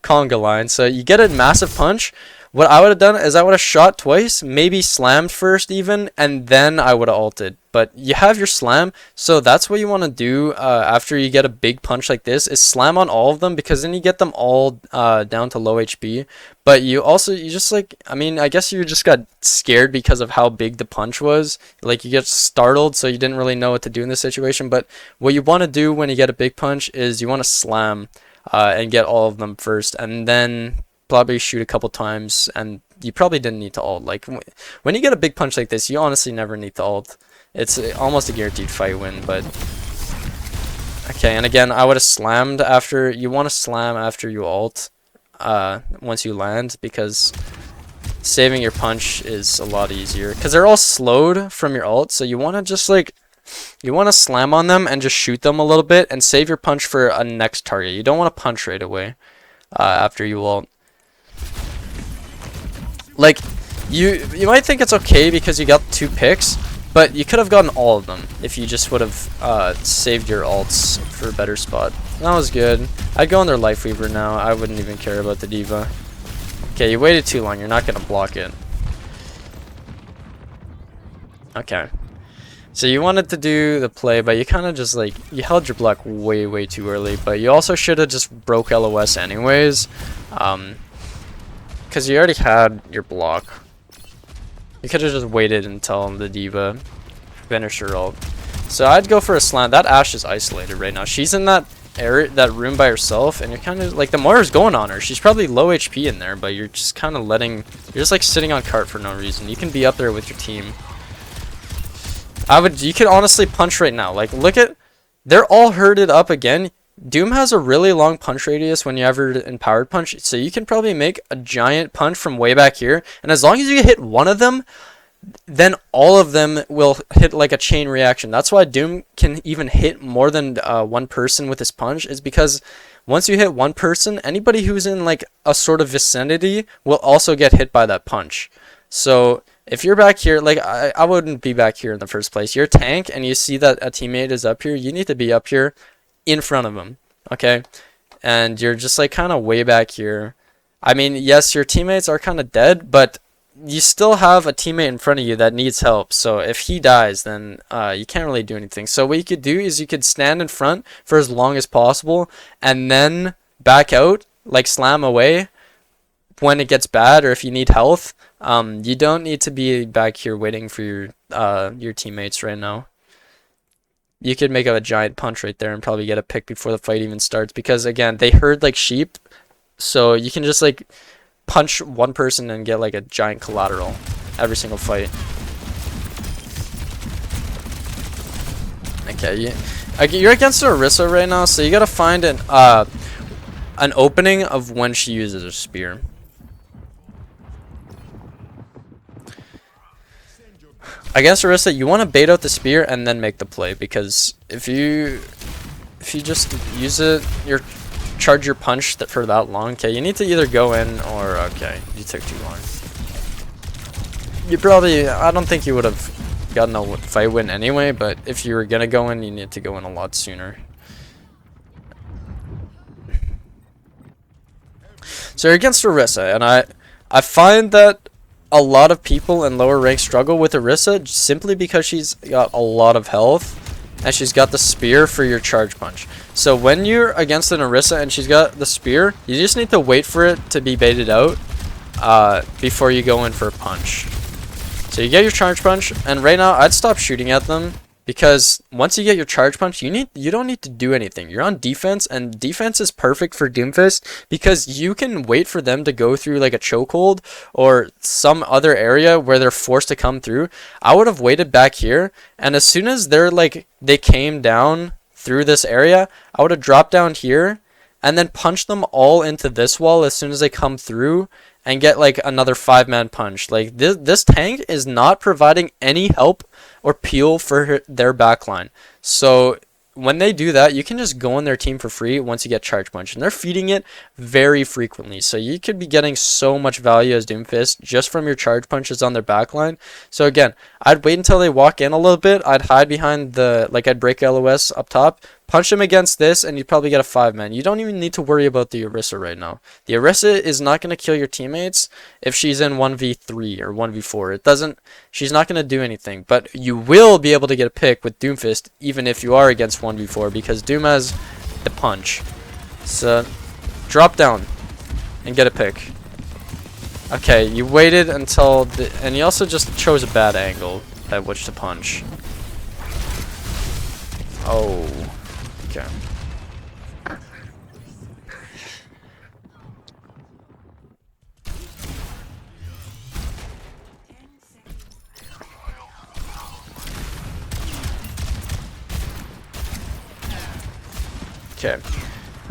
conga line. So you get a massive punch. What I would have done is I would have shot twice, maybe slammed first even, and then I would have ulted. But you have your slam, so that's what you want to do after you get a big punch like this, is slam on all of them, because then you get them all down to low HP. But you just like, I mean, I guess you just got scared because of how big the punch was. Like, you get startled, so you didn't really know what to do in this situation. But what you want to do when you get a big punch is you want to slam and get all of them first, and then probably shoot a couple times, and you probably didn't need to ult. Like, when you get a big punch like this, you honestly never need to ult. It's almost a guaranteed fight win. But okay, and again, I would have slammed after. You want to slam after you ult once you land, because saving your punch is a lot easier because they're all slowed from your ult, so you want to just like you want to slam on them and just shoot them a little bit and save your punch for a next target. You don't want to punch right away after you ult. Like you might think it's okay because you got 2 picks, but you could have gotten all of them if you just would have saved your ults for a better spot. That was good. I'd go on their Life Weaver now. I wouldn't even care about the D.Va. Okay, you waited too long. You're not going to block it. Okay. So you wanted to do the play, but you kind of just like, you held your block way too early, but you also should have just broke LOS anyways. Because you already had your block. You could have just waited until the D.Va finished her ult. So I'd go for a slam. That Ashe is isolated right now. She's in that area, that room by herself, and you're kind of like, the Moira's going on her. She's probably low HP in there, but you're just kind of letting, you're just like sitting on cart for no reason. You can be up there with your team. You could honestly punch right now. Like, look at, they're all herded up again. Doom has a really long punch radius when you ever empowered punch, so you can probably make a giant punch from way back here, and as long as you hit one of them, then all of them will hit like a chain reaction. That's why Doom can even hit more than one person with his punch, is because once you hit one person, anybody who's in like a sort of vicinity will also get hit by that punch. So if you're back here, like I wouldn't be back here in the first place. You're a tank and you see that a teammate is up here, you need to be up here in front of him, okay? And you're just like kind of way back here. I mean, yes, your teammates are kind of dead, but you still have a teammate in front of you that needs help. So if he dies, then you can't really do anything. So what you could do is you could stand in front for as long as possible and then back out, like slam away when it gets bad, or if you need health. You don't need to be back here waiting for your teammates right now. You could make a giant punch right there and probably get a pick before the fight even starts, because again, they herd like sheep, so you can just like punch one person and get like a giant collateral every single fight. Okay, you're against Orisa right now, so you gotta find an opening of when she uses her spear. Against Orisa, you want to bait out the spear and then make the play, because if you just use it, charge your punch for that long. Okay, you need to either go in or, okay, you took too long. You probably, I don't think you would have gotten a fight win anyway, but if you were gonna go in, you need to go in a lot sooner. So you're against Orisa, and I find that a lot of people in lower ranks struggle with Orisa simply because she's got a lot of health and she's got the spear for your charge punch. So when you're against an Orisa and she's got the spear, you just need to wait for it to be baited out before you go in for a punch. So you get your charge punch, and right now I'd stop shooting at them, because once you get your charge punch, you don't need to do anything. You're on defense, and defense is perfect for Doomfist because you can wait for them to go through like a chokehold or some other area where they're forced to come through. I would have waited back here, and as soon as they came down through this area, I would have dropped down here and then punched them all into this wall as soon as they come through, and get like another 5-man punch. Like this tank is not providing any help or peel for their backline. So when they do that, you can just go on their team for free once you get charge punch, and they're feeding it very frequently. So you could be getting so much value as Doomfist just from your charge punches on their backline. So again, I'd wait until they walk in a little bit. I'd hide behind I'd break LOS up top, punch them against this, and you'd probably get a 5-man. You don't even need to worry about the Orisa right now. The Orisa is not going to kill your teammates if she's in 1v3 or 1v4. She's not going to do anything, but you will be able to get a pick with Doomfist even if you are against 1v4, because Doom has the punch. So drop down and get a pick. Okay, you waited until and you also just chose a bad angle at which to punch. Oh, okay. Okay.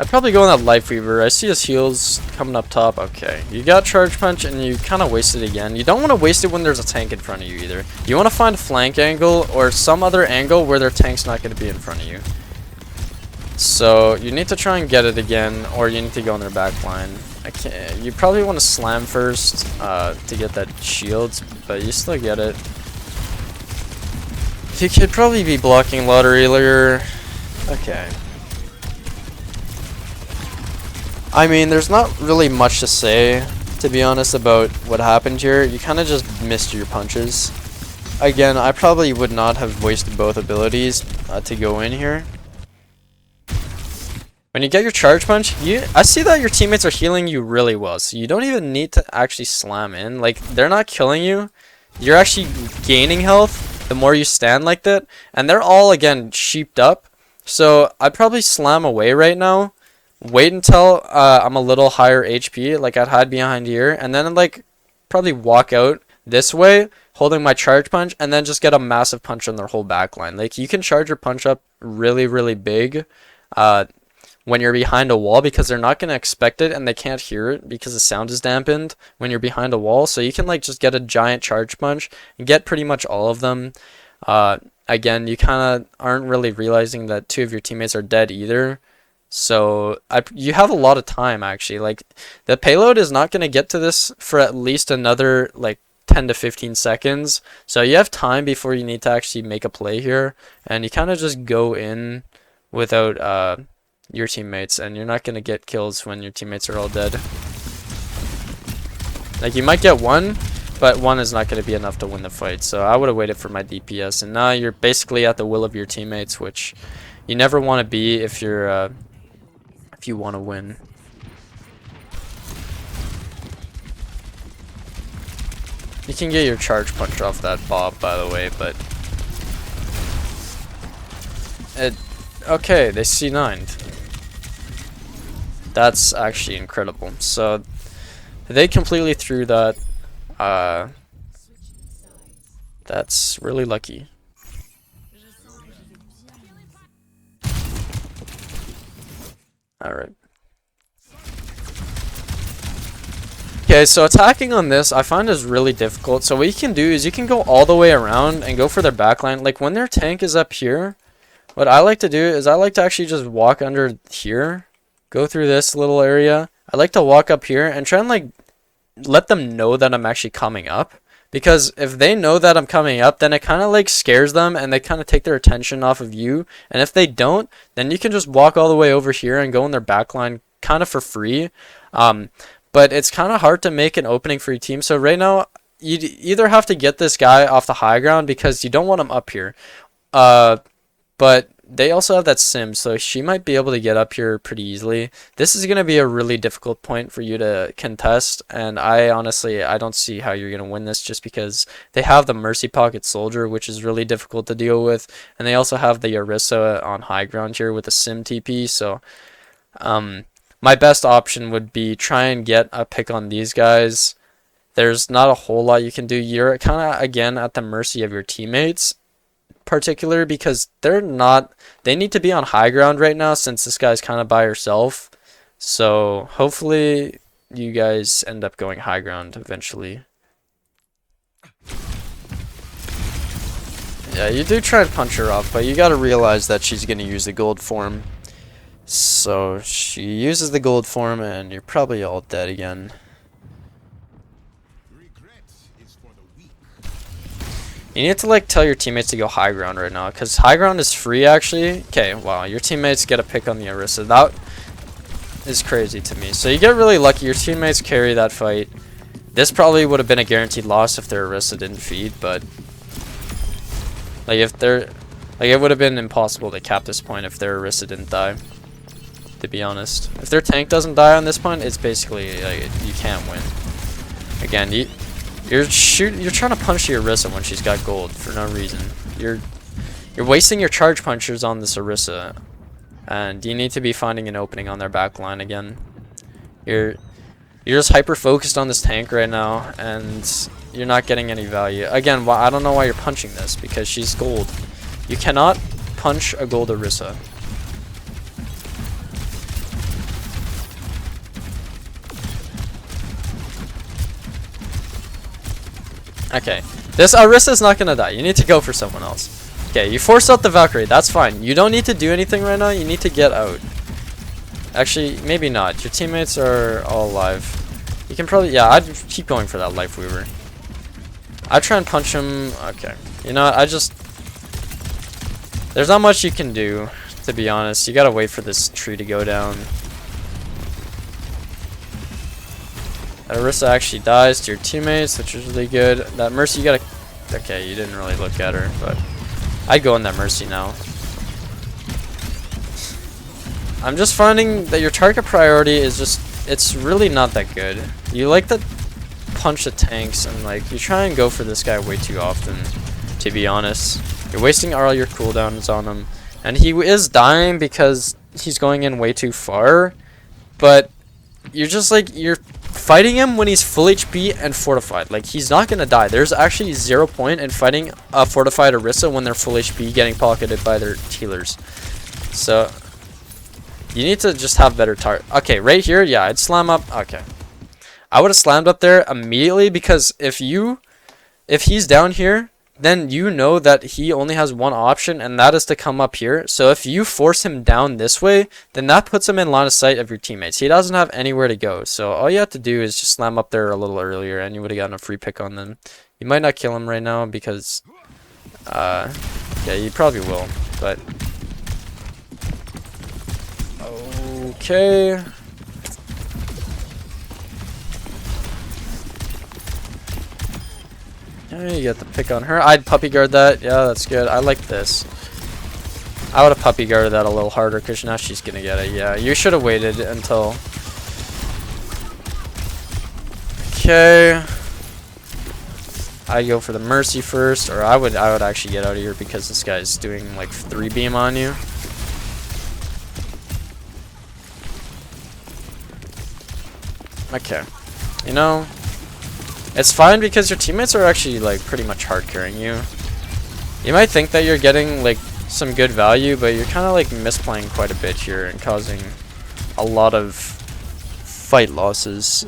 I'd probably go on that Life Weaver. I see his heals coming up top. Okay, you got Charge Punch and you kind of waste it again. You don't want to waste it when there's a tank in front of you either. You want to find a flank angle or some other angle where their tank's not going to be in front of you. So you need to try and get it again, or you need to go on their back line. You probably want to slam first to get that shield, but you still get it. You could probably be blocking a lot earlier. Okay. I mean, there's not really much to say, to be honest, about what happened here. You kind of just missed your punches. Again, I probably would not have wasted both abilities to go in here. When you get your charge punch, I see that your teammates are healing you really well, so you don't even need to actually slam in. Like, they're not killing you. You're actually gaining health the more you stand like that, and they're all, again, sheeped up. So I'd probably slam away right now. Wait until I'm a little higher HP, like I'd hide behind here, and then like probably walk out this way, holding my charge punch, and then just get a massive punch on their whole back line. Like, you can charge your punch up really, really big when you're behind a wall, because they're not going to expect it and they can't hear it because the sound is dampened when you're behind a wall. So you can like just get a giant charge punch and get pretty much all of them. Again, you kind of aren't really realizing that 2 of your teammates are dead either. So you have a lot of time, actually. Like, the payload is not going to get to this for at least another like 10 to 15 seconds. So you have time before you need to actually make a play here, and you kind of just go in without your teammates, and you're not going to get kills when your teammates are all dead. Like, you might get one, but one is not going to be enough to win the fight. So I would have waited for my DPS, and now you're basically at the will of your teammates, which you never want to be if you're if you want to win. You can get your charge punch off that Bob, by the way, but okay, they C9'd. That's actually incredible. So they completely threw that. That's really lucky. Alright. Okay, so attacking on this I find is really difficult. So what you can do is you can go all the way around and go for their backline. Like, when their tank is up here, what I like to do is I like to actually just walk under here, go through this little area. I like to walk up here and try and like let them know that I'm actually coming up. Because if they know that I'm coming up, then it kind of like scares them and they kind of take their attention off of you. And if they don't, then you can just walk all the way over here and go in their backline kind of for free. But it's kind of hard to make an opening for your team. So right now, you either have to get this guy off the high ground because you don't want him up here. But they also have that sim, so she might be able to get up here pretty easily. This is going to be a really difficult point for you to contest, and I don't see how you're going to win this, just because they have the Mercy Pocket Soldier, which is really difficult to deal with, and they also have the Orisa on high ground here with a sim TP. So my best option would be try and get a pick on these guys. There's not a whole lot you can do. You're kind of, again, at the mercy of your teammates, particular, because they need to be on high ground right now since this guy's kind of by herself. So hopefully you guys end up going high ground eventually. Yeah, you do try to punch her off, but you got to realize that she's going to use the gold form. So she uses the gold form and you're probably all dead again. You need to like tell your teammates to go high ground right now, because high ground is free actually. Okay, wow, your teammates get a pick on the Orisa. That is crazy to me. So you get really lucky. Your teammates carry that fight. This probably would have been a guaranteed loss if their Orisa didn't feed, but like it would have been impossible to cap this point if their Orisa didn't die, to be honest. If their tank doesn't die on this point, it's basically like you can't win. Again, you're trying to punch the Orisa when she's got gold for no reason. You're wasting your charge punchers on this Orisa, and you need to be finding an opening on their back line again. You're just hyper focused on this tank right now, and you're not getting any value. Again, I don't know why you're punching this, because she's gold. You cannot punch a gold Orisa. Okay, this Orisa's not gonna die. You need to go for someone else. Okay, you force out the Valkyrie. That's fine. You don't need to do anything right now. You need to get out. Actually, maybe not. Your teammates are all alive. You can probably... Yeah, I'd keep going for that Life Weaver. I'd try and punch him. Okay. You know what? I just... There's not much you can do, to be honest. You gotta wait for this tree to go down. Orisa actually dies to your teammates, which is really good. That Mercy, you gotta... Okay, you didn't really look at her, but... I'd go in that Mercy now. I'm just finding that your target priority is just... It's really not that good. You like to punch the tanks, and like, you try and go for this guy way too often, to be honest. You're wasting all your cooldowns on him. And he is dying because he's going in way too far. But you're just like, you're fighting him when he's full HP and fortified. Like, he's not gonna die. There's actually 0 point in fighting a fortified Orisa when they're full HP getting pocketed by their healers. So, you need to just have better target. Okay, right here, yeah, I'd slam up. Okay. I would have slammed up there immediately because if he's down here, then you know that he only has one option, and that is to come up here. So if you force him down this way, then that puts him in line of sight of your teammates. He doesn't have anywhere to go. So all you have to do is just slam up there a little earlier, and you would have gotten a free pick on them. You might not kill him right now because, yeah, you probably will. But okay. You get the pick on her. I'd puppy guard that. Yeah, that's good. I like this. I would have puppy guarded that a little harder because now she's gonna get it. Yeah, you should have waited until. Okay. I go for the Mercy first, or I would actually get out of here because this guy's doing like 3 beam on you. Okay. You know. It's fine because your teammates are actually like pretty much hard carrying you. You might think that you're getting like some good value, but you're kind of like misplaying quite a bit here and causing a lot of fight losses.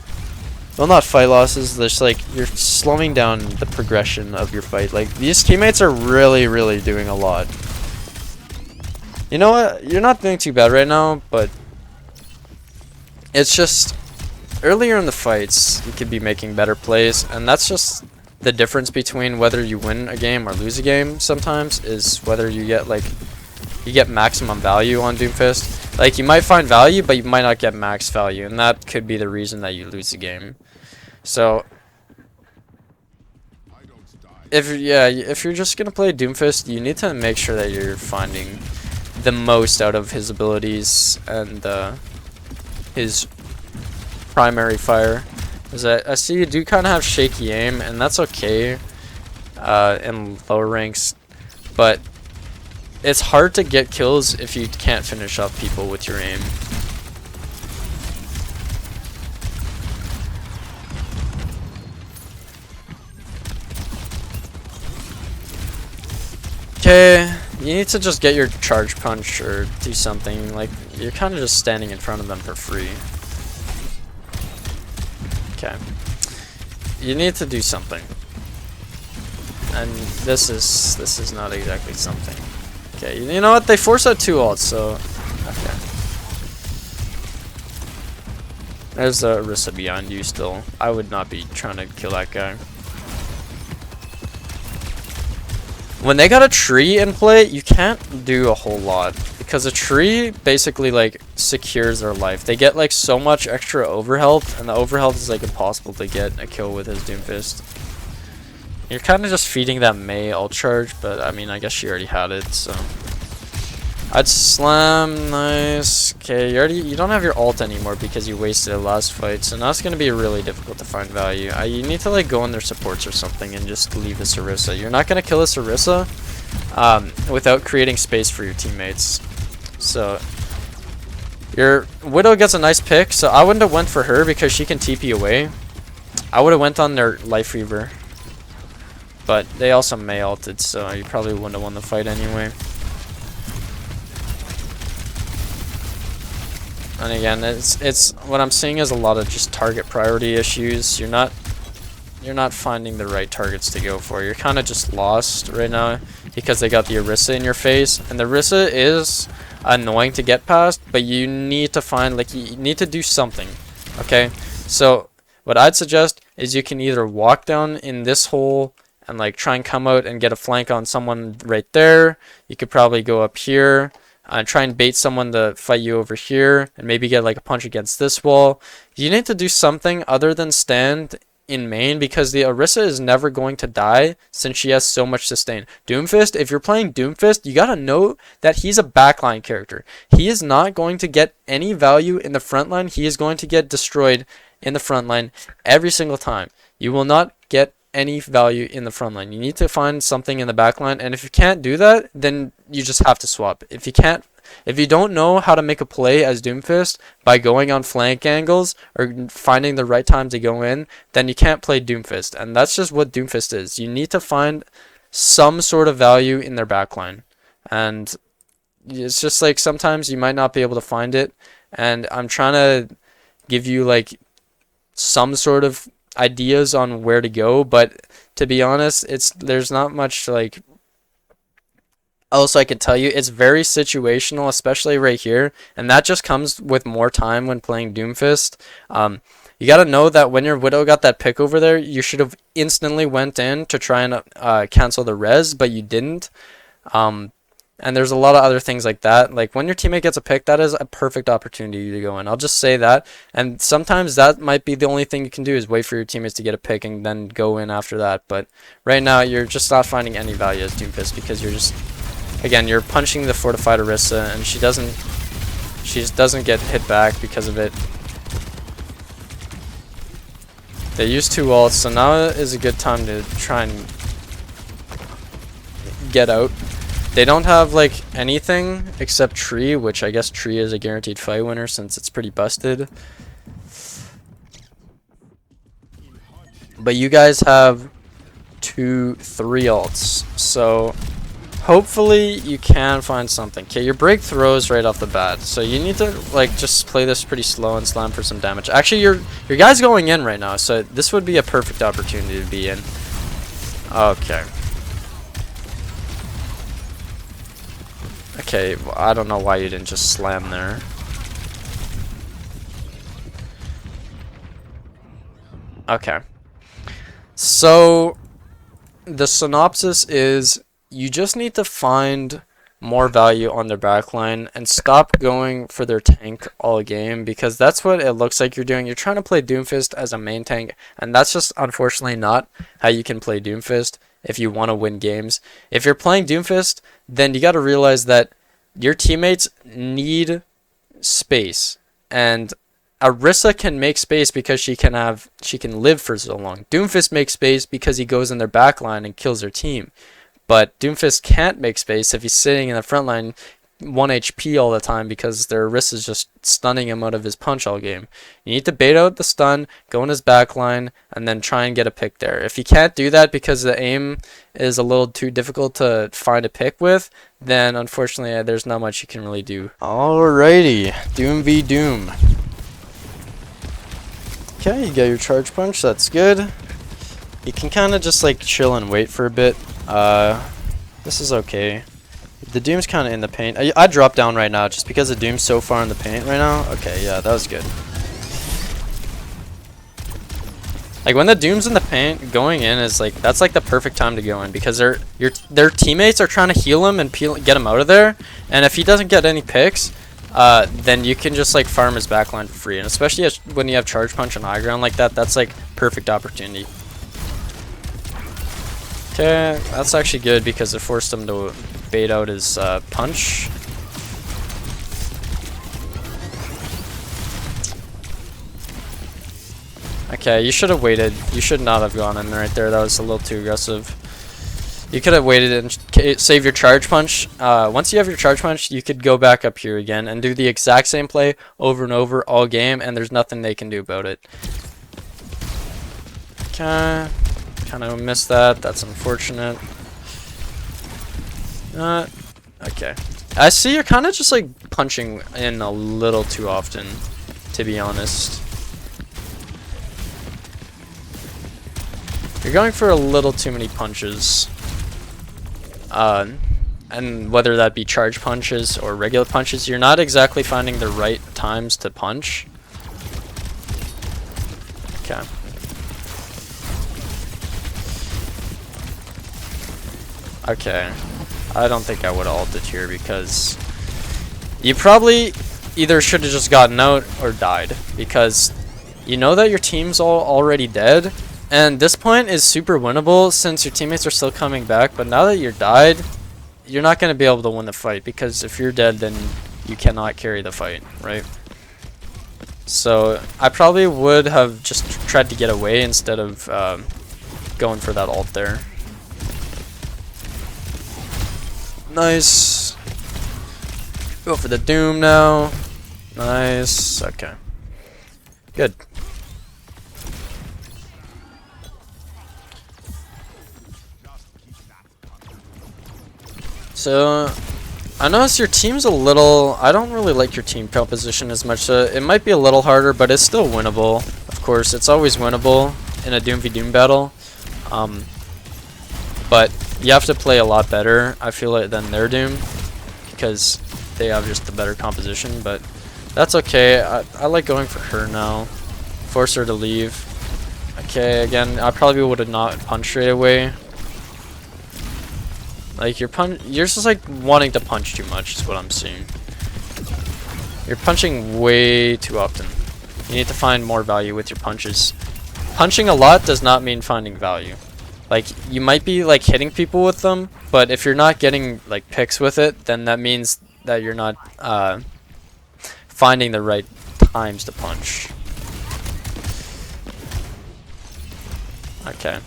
Well, not fight losses, just like you're slowing down the progression of your fight. Like, these teammates are really doing a lot. You know what? You're not doing too bad right now, but it's just earlier in the fights, you could be making better plays, and that's just the difference between whether you win a game or lose a game sometimes, is whether you get, like, you get maximum value on Doomfist. Like, you might find value, but you might not get max value, and that could be the reason that you lose the game. So, if you're just gonna play Doomfist, you need to make sure that you're finding the most out of his abilities and his primary fire. Is that I see you do kind of have shaky aim, and that's okay in lower ranks, but it's hard to get kills if you can't finish up people with your aim. Okay, you need to just get your charge punch or do something. Like, you're kind of just standing in front of them for free. Okay, you need to do something, and this is not exactly something. Okay, you know what? They force out 2 ults, so okay. There's a Orisa behind you still. I would not be trying to kill that guy. When they got a tree in play, you can't do a whole lot, because a tree basically like secures their life. They get like so much extra overhealth, and the overhealth is like impossible to get a kill with his Doomfist. You're kind of just feeding that Mei ult charge, but I mean, I guess she already had it, so I'd slam. Nice. Okay, you don't have your ult anymore because you wasted it last fight, so now it's gonna be really difficult to find value. You need to like go in their supports or something and just leave this Orisa. You're not gonna kill this Orisa without creating space for your teammates. So your Widow gets a nice pick, so I wouldn't have went for her because she can TP away. I would have went on their Life Reaver, but they also Mei ulted, so you probably wouldn't have won the fight anyway. And again, it's what I'm seeing is a lot of just target priority issues. You're finding the right targets to go for. You're kind of just lost right now because they got the Orisa in your face, and the Orisa is annoying to get past, but you need to find, like, you need to do something. Okay, so what I'd suggest is you can either walk down in this hole and like try and come out and get a flank on someone right there. You could probably go up here and try and bait someone to fight you over here and maybe get like a punch against this wall. You need to do something other than stand in main, because the Orisa is never going to die since she has so much sustain. Doomfist, if you're playing Doomfist, you gotta know that he's a backline character. He is not going to get any value in the front line. He is going to get destroyed in the front line every single time. You will not get any value in the front line. You need to find something in the back line, and if you can't do that, then you just have to swap. If you don't know how to make a play as Doomfist by going on flank angles or finding the right time to go in, then you can't play Doomfist, and that's just what Doomfist is. You need to find some sort of value in their backline, and it's just like sometimes you might not be able to find it, and I'm trying to give you like some sort of ideas on where to go, but to be honest, there's not much like else I can tell you. It's very situational, especially right here, and that just comes with more time when playing Doomfist. You got to know that when your Widow got that pick over there, you should have instantly went in to try and cancel the res, but you didn't. And there's a lot of other things like that. Like when your teammate gets a pick, that is a perfect opportunity to go in. I'll just say that. And sometimes that might be the only thing you can do, is wait for your teammates to get a pick and then go in after that. But right now, you're just not finding any value as Doomfist, because you're just, again, you're punching the fortified Orisa, and she doesn't get hit back because of it. They use 2 ults, so now is a good time to try and get out. They don't have like anything except Tree, which I guess Tree is a guaranteed fight winner since it's pretty busted. But you guys have 2, 3 ults, so hopefully you can find something. Okay, your break throws right off the bat, so you need to like just play this pretty slow and slam for some damage. Actually, your guy's going in right now, so this would be a perfect opportunity to be in. Okay. Okay, well, I don't know why you didn't just slam there. Okay. So, the synopsis is, you just need to find more value on their backline and stop going for their tank all game, because that's what it looks like you're doing. You're trying to play Doomfist as a main tank, and that's just unfortunately not how you can play Doomfist if you want to win games. If you're playing Doomfist, then you got to realize that your teammates need space, and Orisa can make space because she can live for so long. Doomfist makes space because he goes in their backline and kills their team, but Doomfist can't make space if he's sitting in the front line 1 HP all the time, because their Orisa is just stunning him out of his punch all game. You need to bait out the stun, go in his backline, and then try and get a pick there. If you can't do that because the aim is a little too difficult to find a pick with, then unfortunately there's not much you can really do. Alrighty, Doom v Doom. Okay, you got your charge punch, that's good. You can kind of just like chill and wait for a bit. This is okay. The Doom's kind of in the paint. I drop down right now just because the Doom's so far in the paint right now. Okay, yeah, that was good. Like when the Doom's in the paint, going in is like, that's like the perfect time to go in, because their teammates are trying to heal him and get him out of there. And if he doesn't get any picks, then you can just like farm his backline for free. And especially when you have charge punch and high ground like that, that's like perfect opportunity. Okay, that's actually good because it forced him to bait out his punch. Okay, you should have waited. You should not have gone in right there. That was a little too aggressive. You could have waited and save your charge punch. Once you have your charge punch, you could go back up here again and do the exact same play over and over all game, and there's nothing they can do about it. Okay. Kind of missed that. That's unfortunate. Okay. I see you're kind of just like punching in a little too often, to be honest. You're going for a little too many punches. And whether that be charge punches or regular punches, you're not exactly finding the right times to punch. Okay. Okay. I don't think I would have ulted here because you probably either should have just gotten out or died, because you know that your team's already dead, and this point is super winnable since your teammates are still coming back. But now that you're died, you're not going to be able to win the fight, because if you're dead, then you cannot carry the fight, right? So I probably would have just tried to get away instead of going for that ult there. Nice. Go for the Doom now. Nice. Okay. Good. So I notice your team's a little... I don't really like your team composition as much. It might be a little harder, but it's still winnable. Of course, it's always winnable in a Doom v Doom battle. But you have to play a lot better, I feel like, than their Doom, because they have just the better composition. But that's okay. I like going for her now. Force her to leave. Okay, again, I probably would have not punched straight away. Like, you're just like wanting to punch too much is what I'm seeing. You're punching way too often. You need to find more value with your punches. Punching a lot does not mean finding value. Like, you might be like hitting people with them, but if you're not getting like picks with it, then that means that you're not finding the right times to punch. Okay.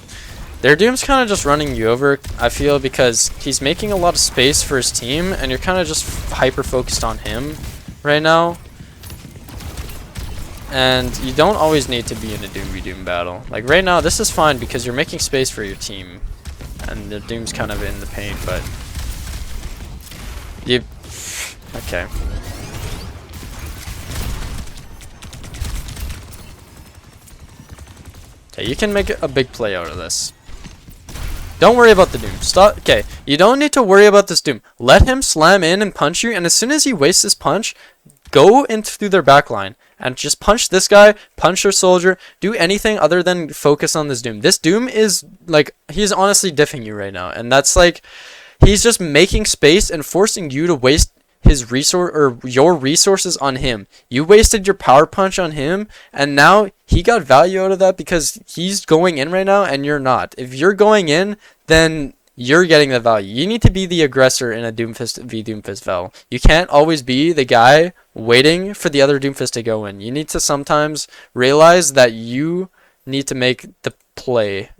Their Doom's kind of just running you over, I feel, because he's making a lot of space for his team, and you're kind of just hyper-focused on him right now. And you don't always need to be in a Doom v Doom battle. Like, right now, this is fine because you're making space for your team, and the Doom's kind of in the paint, but... you... okay. Okay, you can make a big play out of this. Don't worry about the Doom. Stop. Okay, you don't need to worry about this Doom. Let him slam in and punch you, and as soon as he wastes his punch, go into their backline and just punch this guy, punch their soldier, do anything other than focus on this Doom. This Doom is, like, he's honestly diffing you right now, and that's like, he's just making space and forcing you to waste his resource or your resources on him. You wasted your power punch on him, and now he got value out of that because he's going in right now and you're not. If you're going in, then you're getting the value. You need to be the aggressor in a Doomfist v Doomfist battle. You can't always be the guy waiting for the other Doomfist to go in. You need to sometimes realize that you need to make the play.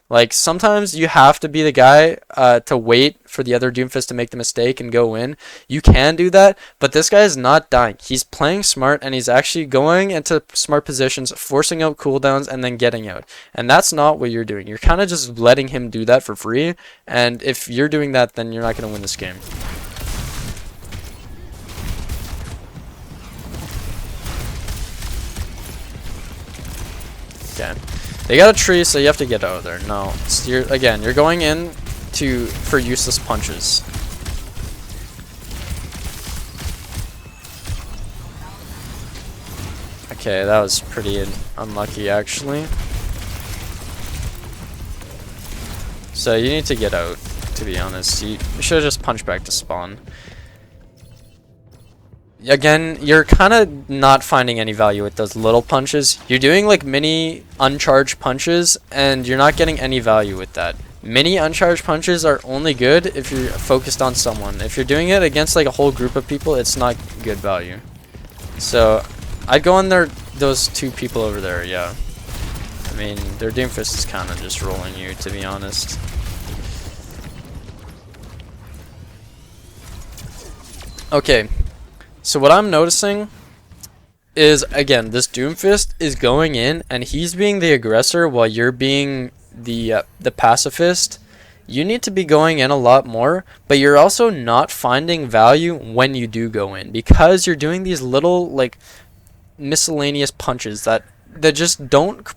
Like, sometimes you have to be the guy to wait for the other Doomfist to make the mistake and go in. You can do that, but this guy is not dying. He's playing smart, and he's actually going into smart positions, forcing out cooldowns, and then getting out. And that's not what you're doing. You're kind of just letting him do that for free, and if you're doing that, then you're not going to win this game. Okay. They got a tree, so you have to get out of there. No, you're going in for useless punches. Okay, that was pretty unlucky, actually. So you need to get out, to be honest. You should have just punched back to spawn. Again, you're kind of not finding any value with those little punches. You're doing like mini uncharged punches, and you're not getting any value with that. Mini uncharged punches are only good if you're focused on someone. If you're doing it against like a whole group of people, it's not good value. So I'd go on those two people over there, yeah. I mean, their Doomfist is kind of just rolling you, to be honest. Okay. So what I'm noticing is, again, this Doomfist is going in and he's being the aggressor while you're being the pacifist. You need to be going in a lot more, but you're also not finding value when you do go in, because you're doing these little like miscellaneous punches that just don't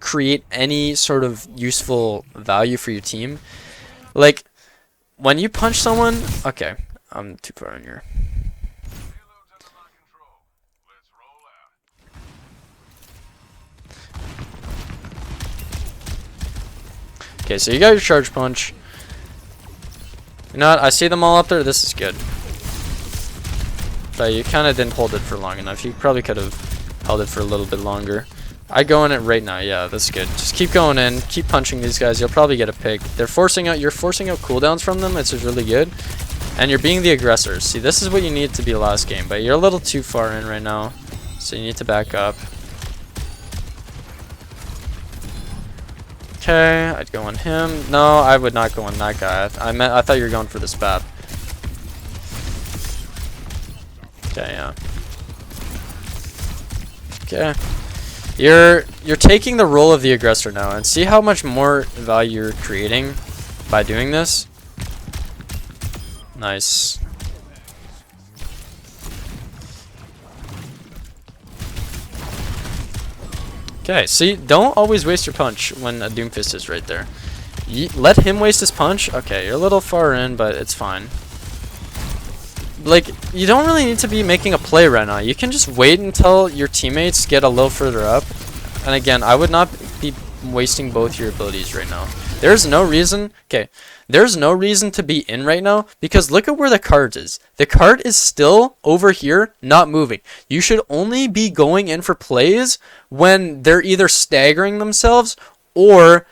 create any sort of useful value for your team. Like, when you punch someone... Okay, I'm too far in here. Okay, so you got your charge punch. You know what? I see them all up there. This is good. But you kind of didn't hold it for long enough. You probably could have held it for a little bit longer. I go in it right now. Yeah, that's good. Just keep going in. Keep punching these guys. You'll probably get a pick. You're forcing out cooldowns from them. It's really good. And you're being the aggressor. See, this is what you need to be last game. But you're a little too far in right now. So you need to back up. Okay, I'd go on him. No, I would not go on that guy. I thought you were going for this BAP. Okay, yeah. Okay. You're taking the role of the aggressor now, and see how much more value you're creating by doing this? Nice. Okay, see, don't always waste your punch when a Doomfist is right there. Let him waste his punch. Okay, you're a little far in, but it's fine. Like, you don't really need to be making a play right now. You can just wait until your teammates get a little further up. And again, I would not be wasting both your abilities right now. There's no reason. Okay, there's no reason to be in right now because look at where the cart is. The cart is still over here, not moving. You should only be going in for plays when they're either staggering themselves or,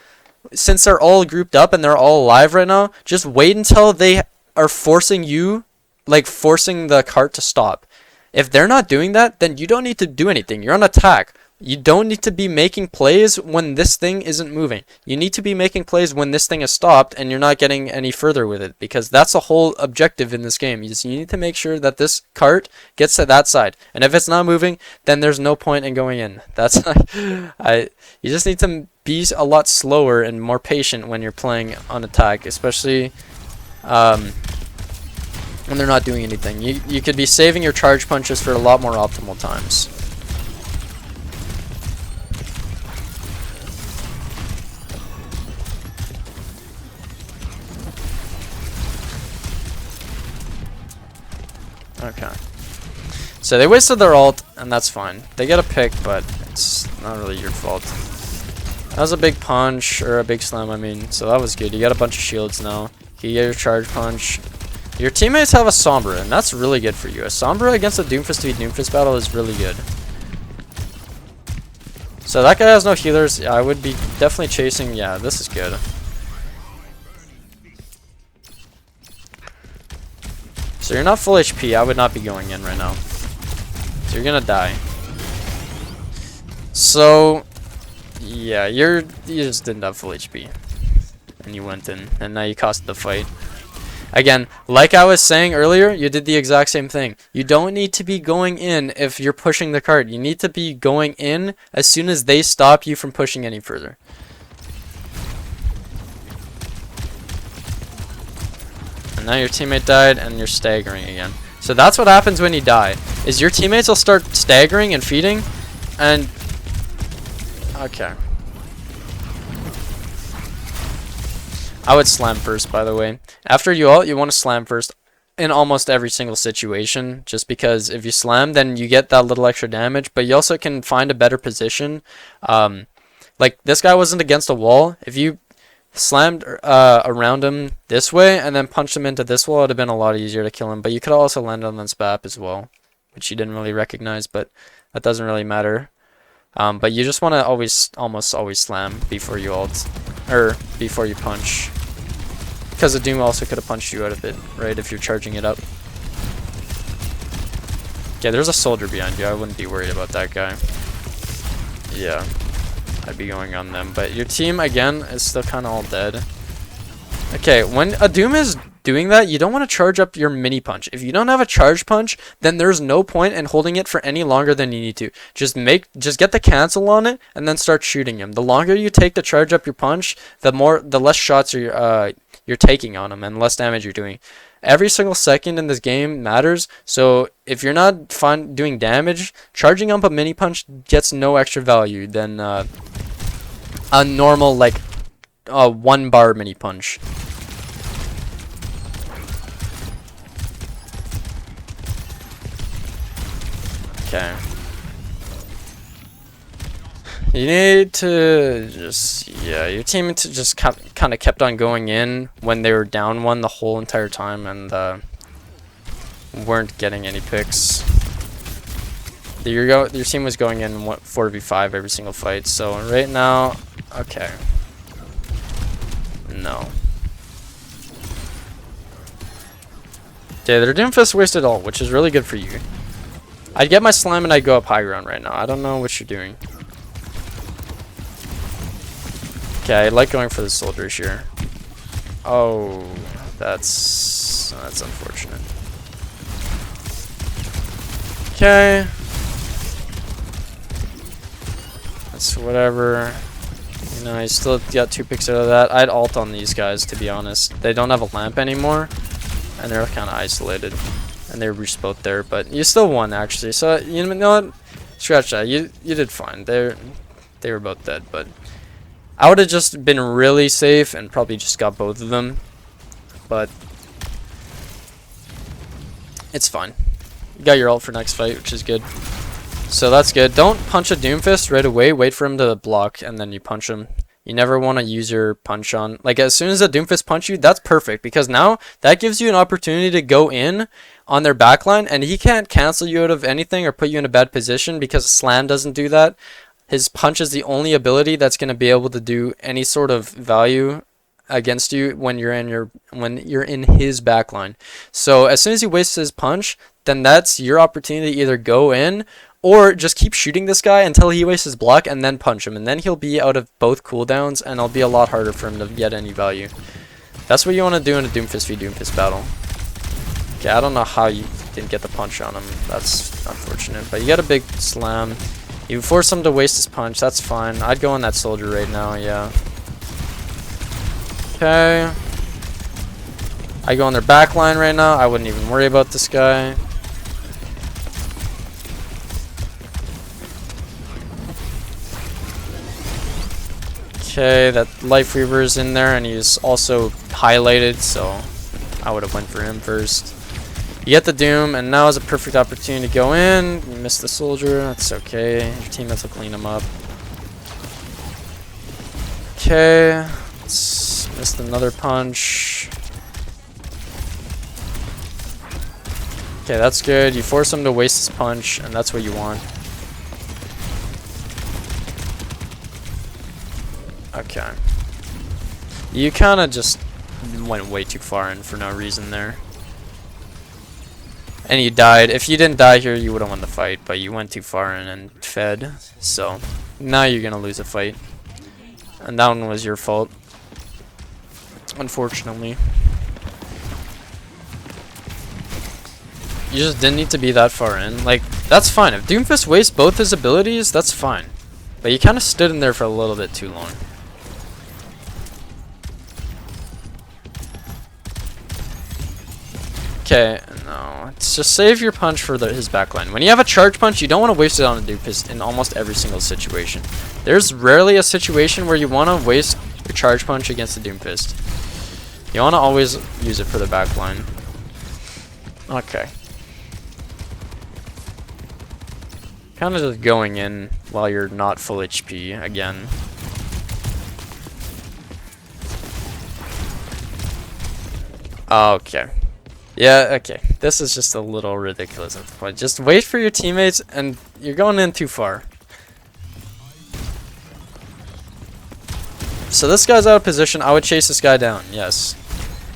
since they're all grouped up and they're all alive right now, just wait until they are forcing you, like forcing the cart to stop. If they're not doing that, then you don't need to do anything. You're on attack. You don't need to be making plays when this thing isn't moving. You need to be making plays when this thing is stopped and you're not getting any further with it, because that's the whole objective in this game. You need to make sure that this cart gets to that side. And if it's not moving, then there's no point in going in. That's you just need to be a lot slower and more patient when you're playing on attack, especially when they're not doing anything. You could be saving your charge punches for a lot more optimal times. Okay. So they wasted their ult, and that's fine. They get a pick, but it's not really your fault. That was a big punch, or a big slam, I mean. So that was good. You got a bunch of shields now. You get your charge punch. Your teammates have a Sombra, and that's really good for you. A Sombra against a Doomfist v Doomfist battle is really good. So that guy has no healers. Yeah, I would be definitely chasing. Yeah, this is good. So you're not full HP. I would not be going in right now. So you're gonna die. So yeah, you just didn't have full HP, and you went in, and now you cost the fight. Again, like I was saying earlier, you did the exact same thing. You don't need to be going in if you're pushing the cart. You need to be going in as soon as they stop you from pushing any further. And now your teammate died and you're staggering again. So that's what happens when you die, is your teammates will start staggering and feeding, and okay. I would slam first, by the way. After you ult, you want to slam first in almost every single situation, just because if you slam, then you get that little extra damage, but you also can find a better position. Like, this guy wasn't against a wall. If you slammed around him this way and then punched him into this wall, it would have been a lot easier to kill him. But you could also land on this BAP as well, which you didn't really recognize, but that doesn't really matter. But you just want to almost always slam before you ult, or before you punch, because the Doom also could have punched you out of it, right, if you're charging it up. Yeah, there's a soldier behind you. I wouldn't be worried about that guy. Yeah, I'd be going on them. But your team, again, is still kind of all dead. Okay, when a Doom is doing that, you don't want to charge up your mini punch. If you don't have a charge punch, then there's no point in holding it for any longer than you need to. Just get the cancel on it and then start shooting him. The longer you take to charge up your punch, the less shots you're taking on him and less damage you're doing. Every single second in this game matters, so if you're not doing damage, charging up a mini punch gets no extra value than a normal, like, 1 bar mini punch. Okay. You need to just, yeah, your team to just kind of kept on going in when they were down 1 the whole entire time, and weren't getting any picks. Your team was going in 4v5 every single fight, so right now, okay. No. Okay, their Doomfist wasted all, which is really good for you. I'd get my slime and I'd go up high ground right now. I don't know what you're doing. Okay, I like going for the soldiers here. Oh, that's unfortunate. Okay. That's whatever. You know, I still got 2 picks out of that. I'd ult on these guys, to be honest. They don't have a lamp anymore, and they're kind of isolated. And they were both there, but you still won, actually. So, you know what? Scratch that. You did fine. They were both dead, but I would have just been really safe and probably just got both of them. But it's fine. You got your ult for next fight, which is good. So that's good. Don't punch a Doomfist right away. Wait for him to block, and then you punch him. You never want to use your punch on... Like, as soon as a Doomfist punch you, that's perfect. Because now, that gives you an opportunity to go in on their backline, and he can't cancel you out of anything or put you in a bad position, because Slam doesn't do that. His punch is the only ability that's going to be able to do any sort of value against you when you're in his backline. So as soon as he wastes his punch, then that's your opportunity to either go in or just keep shooting this guy until he wastes his block and then punch him, and then he'll be out of both cooldowns and it'll be a lot harder for him to get any value. That's what you want to do in a Doomfist v Doomfist battle. Okay, I don't know how you didn't get the punch on him. That's unfortunate, but you got a big slam. You force him to waste his punch, that's fine. I'd go on that soldier right now, yeah. Okay. I go on their back line right now. I wouldn't even worry about this guy. Okay, that Life Weaver is in there, and he's also highlighted, so I would have went for him first. You get the Doom, and now is a perfect opportunity to go in. You miss the soldier, that's okay. Your teammates will clean him up. Okay, missed another punch. Okay, that's good. You force him to waste his punch, and that's what you want. Okay. You kind of just went way too far in for no reason there. And you died. If you didn't die here, you would have won the fight, but you went too far in and fed. So, now you're going to lose a fight. And that one was your fault. Unfortunately. You just didn't need to be that far in. Like, that's fine. If Doomfist wastes both his abilities, that's fine. But you kind of stood in there for a little bit too long. Okay, no. It's just save your punch for his backline. When you have a charge punch, you don't want to waste it on a Doomfist in almost every single situation. There's rarely a situation where you want to waste your charge punch against the Doomfist. You want to always use it for the backline. Okay. Kind of just going in while you're not full HP again. Okay. Yeah, okay. This is just a little ridiculous at the point. Just wait for your teammates, and you're going in too far. So this guy's out of position. I would chase this guy down, yes.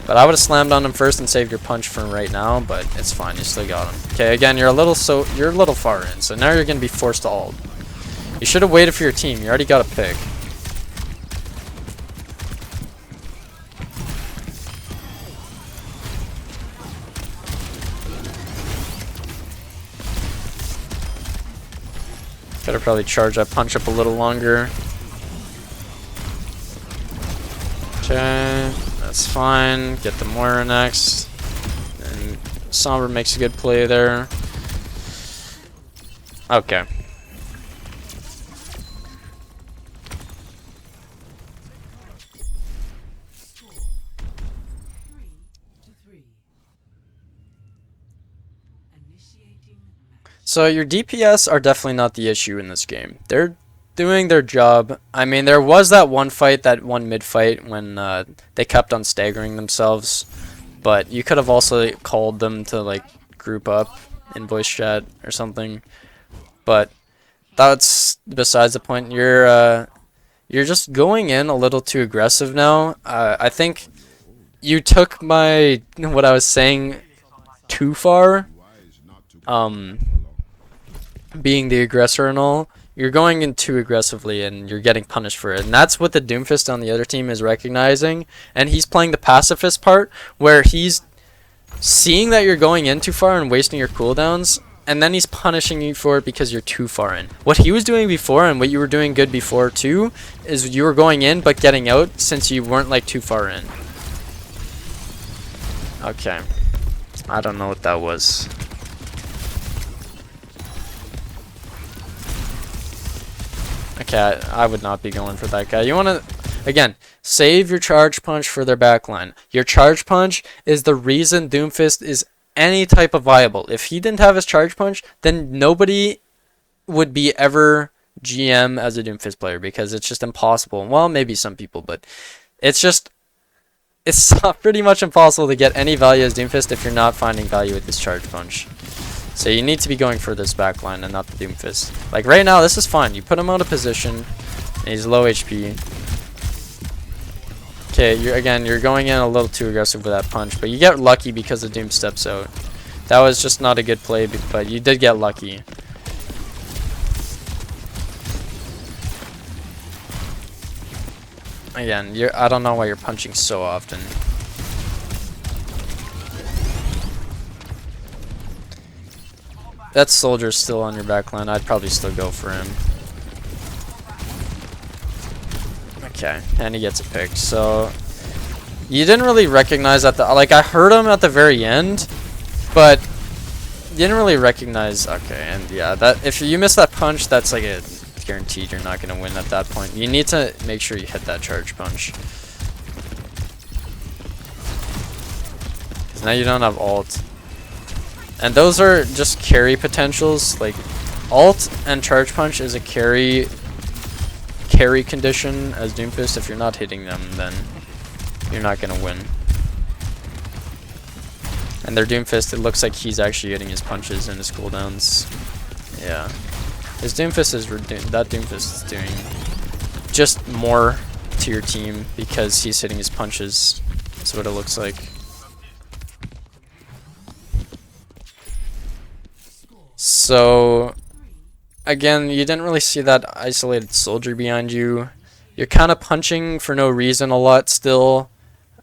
But I would have slammed on him first and saved your punch for him right now, but it's fine. You still got him. Okay, again, you're a little far in, so now you're going to be forced to ult. You should have waited for your team. You already got a pick. Gotta probably charge that punch up a little longer. Okay, that's fine. Get the Moira next. And Sombra makes a good play there. Okay. So your DPS are definitely not the issue in this game. They're doing their job. I mean, there was that one fight, that one mid fight, when they kept on staggering themselves. But you could have also called them to like group up in voice chat or something. But that's besides the point. You're just going in a little too aggressive now. I think you took what I was saying too far. Being the aggressor and all, you're going in too aggressively and you're getting punished for it. And that's what the Doomfist on the other team is recognizing. And he's playing the pacifist part, where he's seeing that you're going in too far and wasting your cooldowns, and then he's punishing you for it because you're too far in. What he was doing before, and what you were doing good before too, is you were going in but getting out since you weren't like too far in. Okay. I don't know what that was. Okay, I would not be going for that guy. You want to, again, save your charge punch for their backline. Your charge punch is the reason Doomfist is any type of viable. If he didn't have his charge punch, then nobody would be ever GM as a Doomfist player, because it's just impossible. Well, maybe some people, but it's pretty much impossible to get any value as Doomfist if you're not finding value with this charge punch. So you need to be going for this backline and not the Doomfist. Like right now, this is fine. You put him out of position, and he's low HP. Okay, you're going in a little too aggressive with that punch, but you get lucky because the Doom steps out. That was just not a good play, but you did get lucky. Again, I don't know why you're punching so often. That soldier's still on your backline. I'd probably still go for him. Okay, and he gets a pick. So you didn't really recognize that like I heard him at the very end, but you didn't really recognize. Okay, and yeah, that if you miss that punch, that's like a guaranteed you're not gonna win at that point. You need to make sure you hit that charge punch. Because now you don't have ult. And those are just carry potentials. Like ult and charge punch is a carry condition as Doomfist. If you're not hitting them, then you're not gonna win. And their Doomfist, it looks like he's actually hitting his punches and his cooldowns. Yeah, his Doomfist is that Doomfist is doing just more to your team because he's hitting his punches. That's what it looks like. So, again, you didn't really see that isolated soldier behind you. You're kind of punching for no reason a lot still.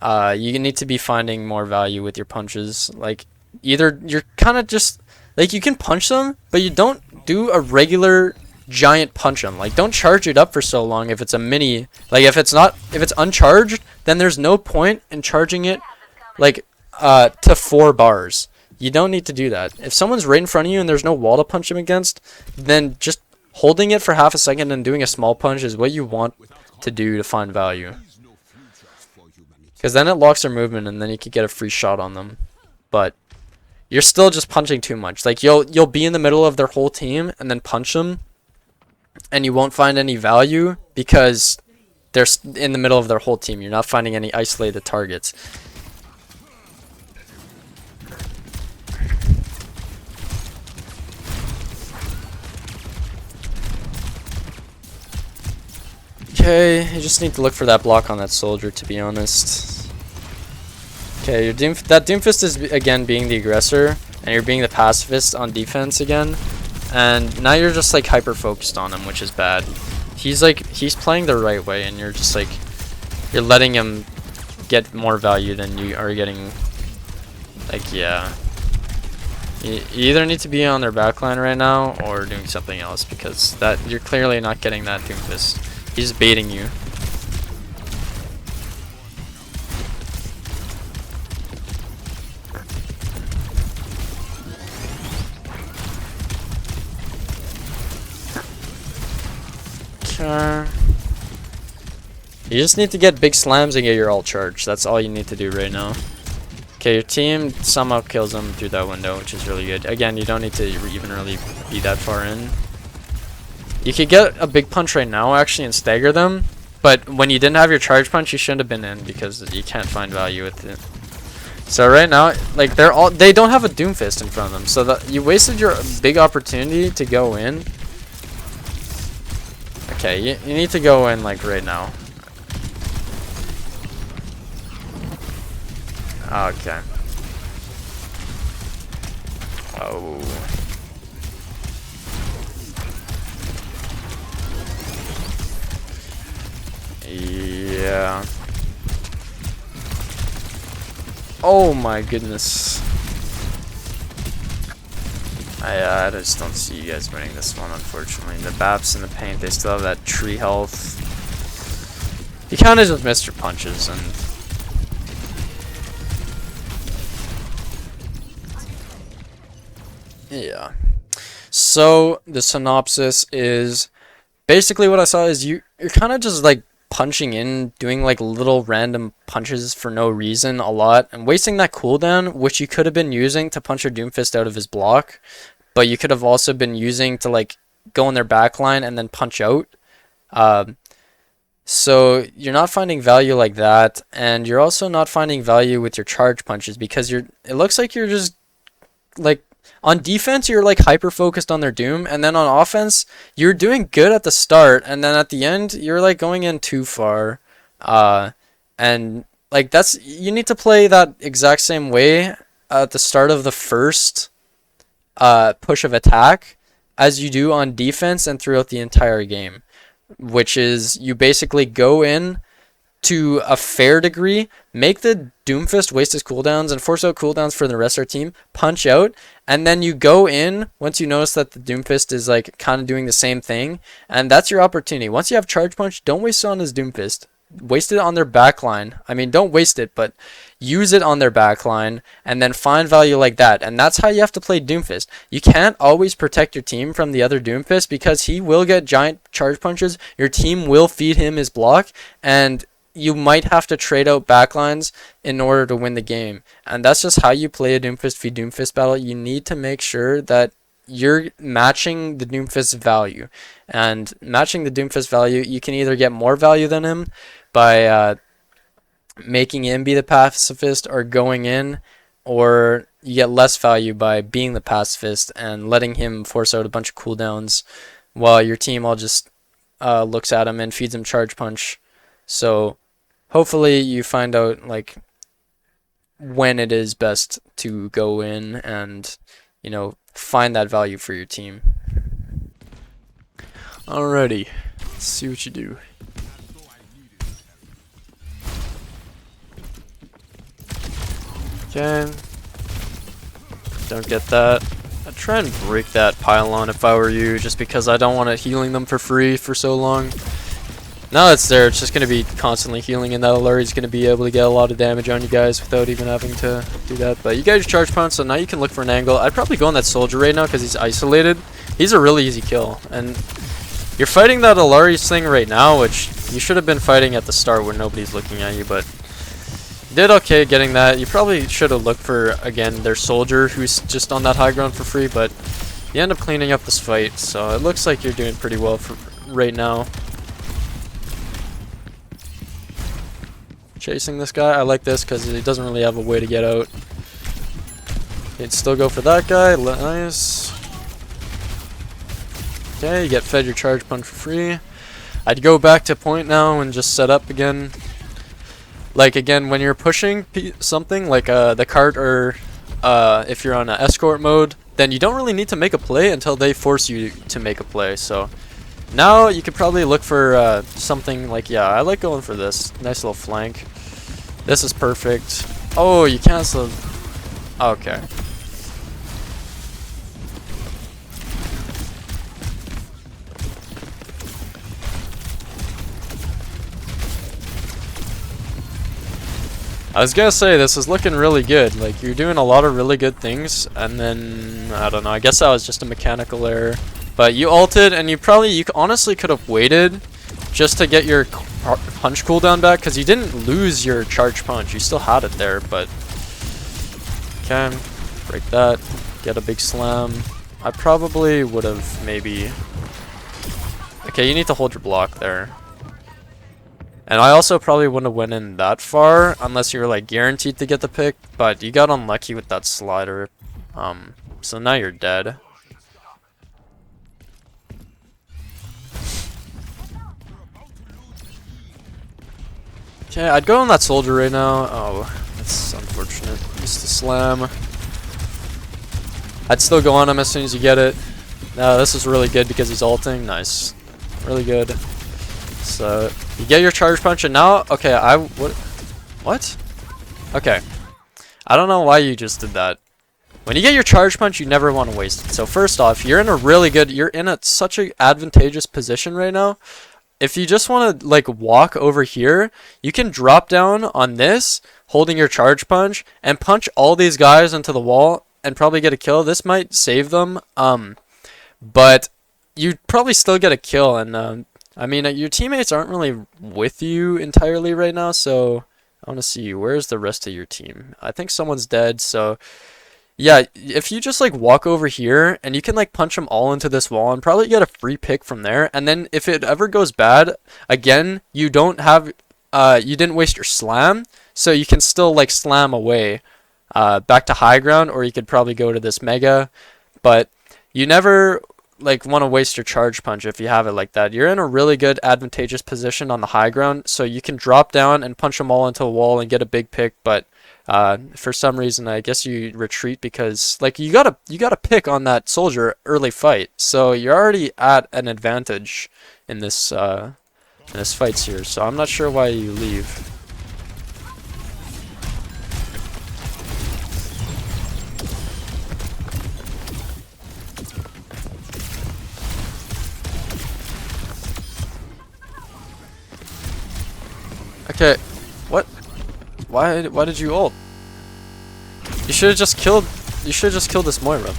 You need to be finding more value with your punches. Like, either you're kind of just, like, you can punch them, but you don't do a regular giant punch them. Like, don't charge it up for so long if it's a mini. Like, if it's uncharged, then there's no point in charging it, like, to 4 bars. You don't need to do that. If someone's right in front of you and there's no wall to punch them against, then just holding it for half a second and doing a small punch is what you want to do to find value. Because then it locks their movement and then you can get a free shot on them. But you're still just punching too much. Like you'll be in the middle of their whole team and then punch them, and you won't find any value because they're in the middle of their whole team. You're not finding any isolated targets. Okay, you just need to look for that block on that soldier, to be honest. Okay, that Doomfist is again being the aggressor, and you're being the pacifist on defense again. And now you're just like hyper focused on him, which is bad. He's playing the right way, and you're just like, you're letting him get more value than you are getting. Like, yeah. You either need to be on their backline right now or doing something else, because that you're clearly not getting that Doomfist. He's baiting you. Okay. You just need to get big slams and get your ult charge. That's all you need to do right now. Okay, your team somehow kills them through that window, which is really good. Again, you don't need to even really be that far in. You could get a big punch right now, actually, and stagger them. But when you didn't have your charge punch, you shouldn't have been in because you can't find value with it. So right now, like they don't have a Doomfist in front of them, so that you wasted your big opportunity to go in. Okay, you need to go in like right now. Okay. Oh. Yeah. Oh my goodness. I just don't see you guys winning this one, unfortunately. The Baps and the Paint, they still have that tree health. You kind of just missed your punches, and yeah. So the synopsis is basically what I saw is you're kind of just like punching in, doing like little random punches for no reason a lot, and wasting that cooldown, which you could have been using to punch your Doomfist out of his block, but you could have also been using to like go in their backline and then punch out. So you're not finding value like that, and you're also not finding value with your charge punches because it looks like you're just like on defense you're like hyper focused on their Doom, and then on offense you're doing good at the start, and then at the end you're like going in too far. And like you need to play that exact same way at the start of the first push of attack as you do on defense and throughout the entire game, which is you basically go in to a fair degree, make the Doomfist waste his cooldowns and force out cooldowns for the rest of our team, punch out, and then you go in once you notice that the Doomfist is like kind of doing the same thing, and that's your opportunity. Once you have charge punch, don't waste it on his Doomfist. Waste it on their backline. I mean, don't waste it, but use it on their backline and then find value like that. And that's how you have to play Doomfist. You can't always protect your team from the other Doomfist because he will get giant charge punches. Your team will feed him his block, and you might have to trade out backlines in order to win the game. And that's just how you play a Doomfist v Doomfist battle. You need to make sure that you're matching the Doomfist's value. And matching the Doomfist value, you can either get more value than him by making him be the pacifist or going in, or you get less value by being the pacifist and letting him force out a bunch of cooldowns while your team all just looks at him and feeds him charge punch. So hopefully you find out like when it is best to go in and, you know, find that value for your team. Alrighty, let's see what you do. Okay, don't get that. I'd try and break that pylon if I were you, just because I don't want it healing them for free for so long. Now it's there, it's just going to be constantly healing, and that Alari's going to be able to get a lot of damage on you guys without even having to do that. But you guys charge punch, so now you can look for an angle. I'd probably go on that soldier right now because he's isolated. He's a really easy kill, and you're fighting that Alari's thing right now, which you should have been fighting at the start when nobody's looking at you, but you did okay getting that. You probably should have looked for, again, their soldier who's just on that high ground for free, but you end up cleaning up this fight, so it looks like you're doing pretty well for right now. Chasing this guy, I like this because he doesn't really have a way to get out. You'd still go for that guy, nice. Okay, you get fed your charge punch for free. I'd go back to point now and just set up again. Like again, when you're pushing something like the cart, or if you're on an escort mode, then you don't really need to make a play until they force you to make a play. So now you could probably look for something like, yeah, I like going for this. Nice little flank. This is perfect. Oh, you canceled. Okay. I was gonna say, this is looking really good. Like, you're doing a lot of really good things, and then, I don't know, I guess that was just a mechanical error. But you ulted, and you honestly could have waited just to get your punch cooldown back, because you didn't lose your charge punch. You still had it there, but Okay, break that, get a big slam. I probably would have maybe... Okay, you need to hold your block there. And I also probably wouldn't have went in that far unless you were like guaranteed to get the pick, but you got unlucky with that slider. So now you're dead. Okay, I'd go on that soldier right now. Oh, that's unfortunate. Used to slam. I'd still go on him as soon as you get it. No, this is really good because he's ulting. Nice. Really good. So, you get your charge punch, and now, okay, what? Okay. I don't know why you just did that. When you get your charge punch, you never want to waste it. So first off, you're in such an advantageous position right now. If you just want to, like, walk over here, you can drop down on this, holding your charge punch, and punch all these guys into the wall, and probably get a kill. This might save them, but you'd probably still get a kill, and, I mean, your teammates aren't really with you entirely right now, so I want to see, where's the rest of your team? I think someone's dead, so yeah, if you just like walk over here and you can like punch them all into this wall and probably get a free pick from there, and then if it ever goes bad, again, you didn't waste your slam, so you can still like slam away back to high ground, or you could probably go to this mega, but you never like want to waste your charge punch if you have it like that. You're in a really good advantageous position on the high ground, so you can drop down and punch them all into a wall and get a big pick, but for some reason I guess you retreat because like you got a pick on that soldier early fight, so you're already at an advantage in this fights here, so I'm not sure why you leave. Okay, what? Why did you ult? You should have just killed this Moira.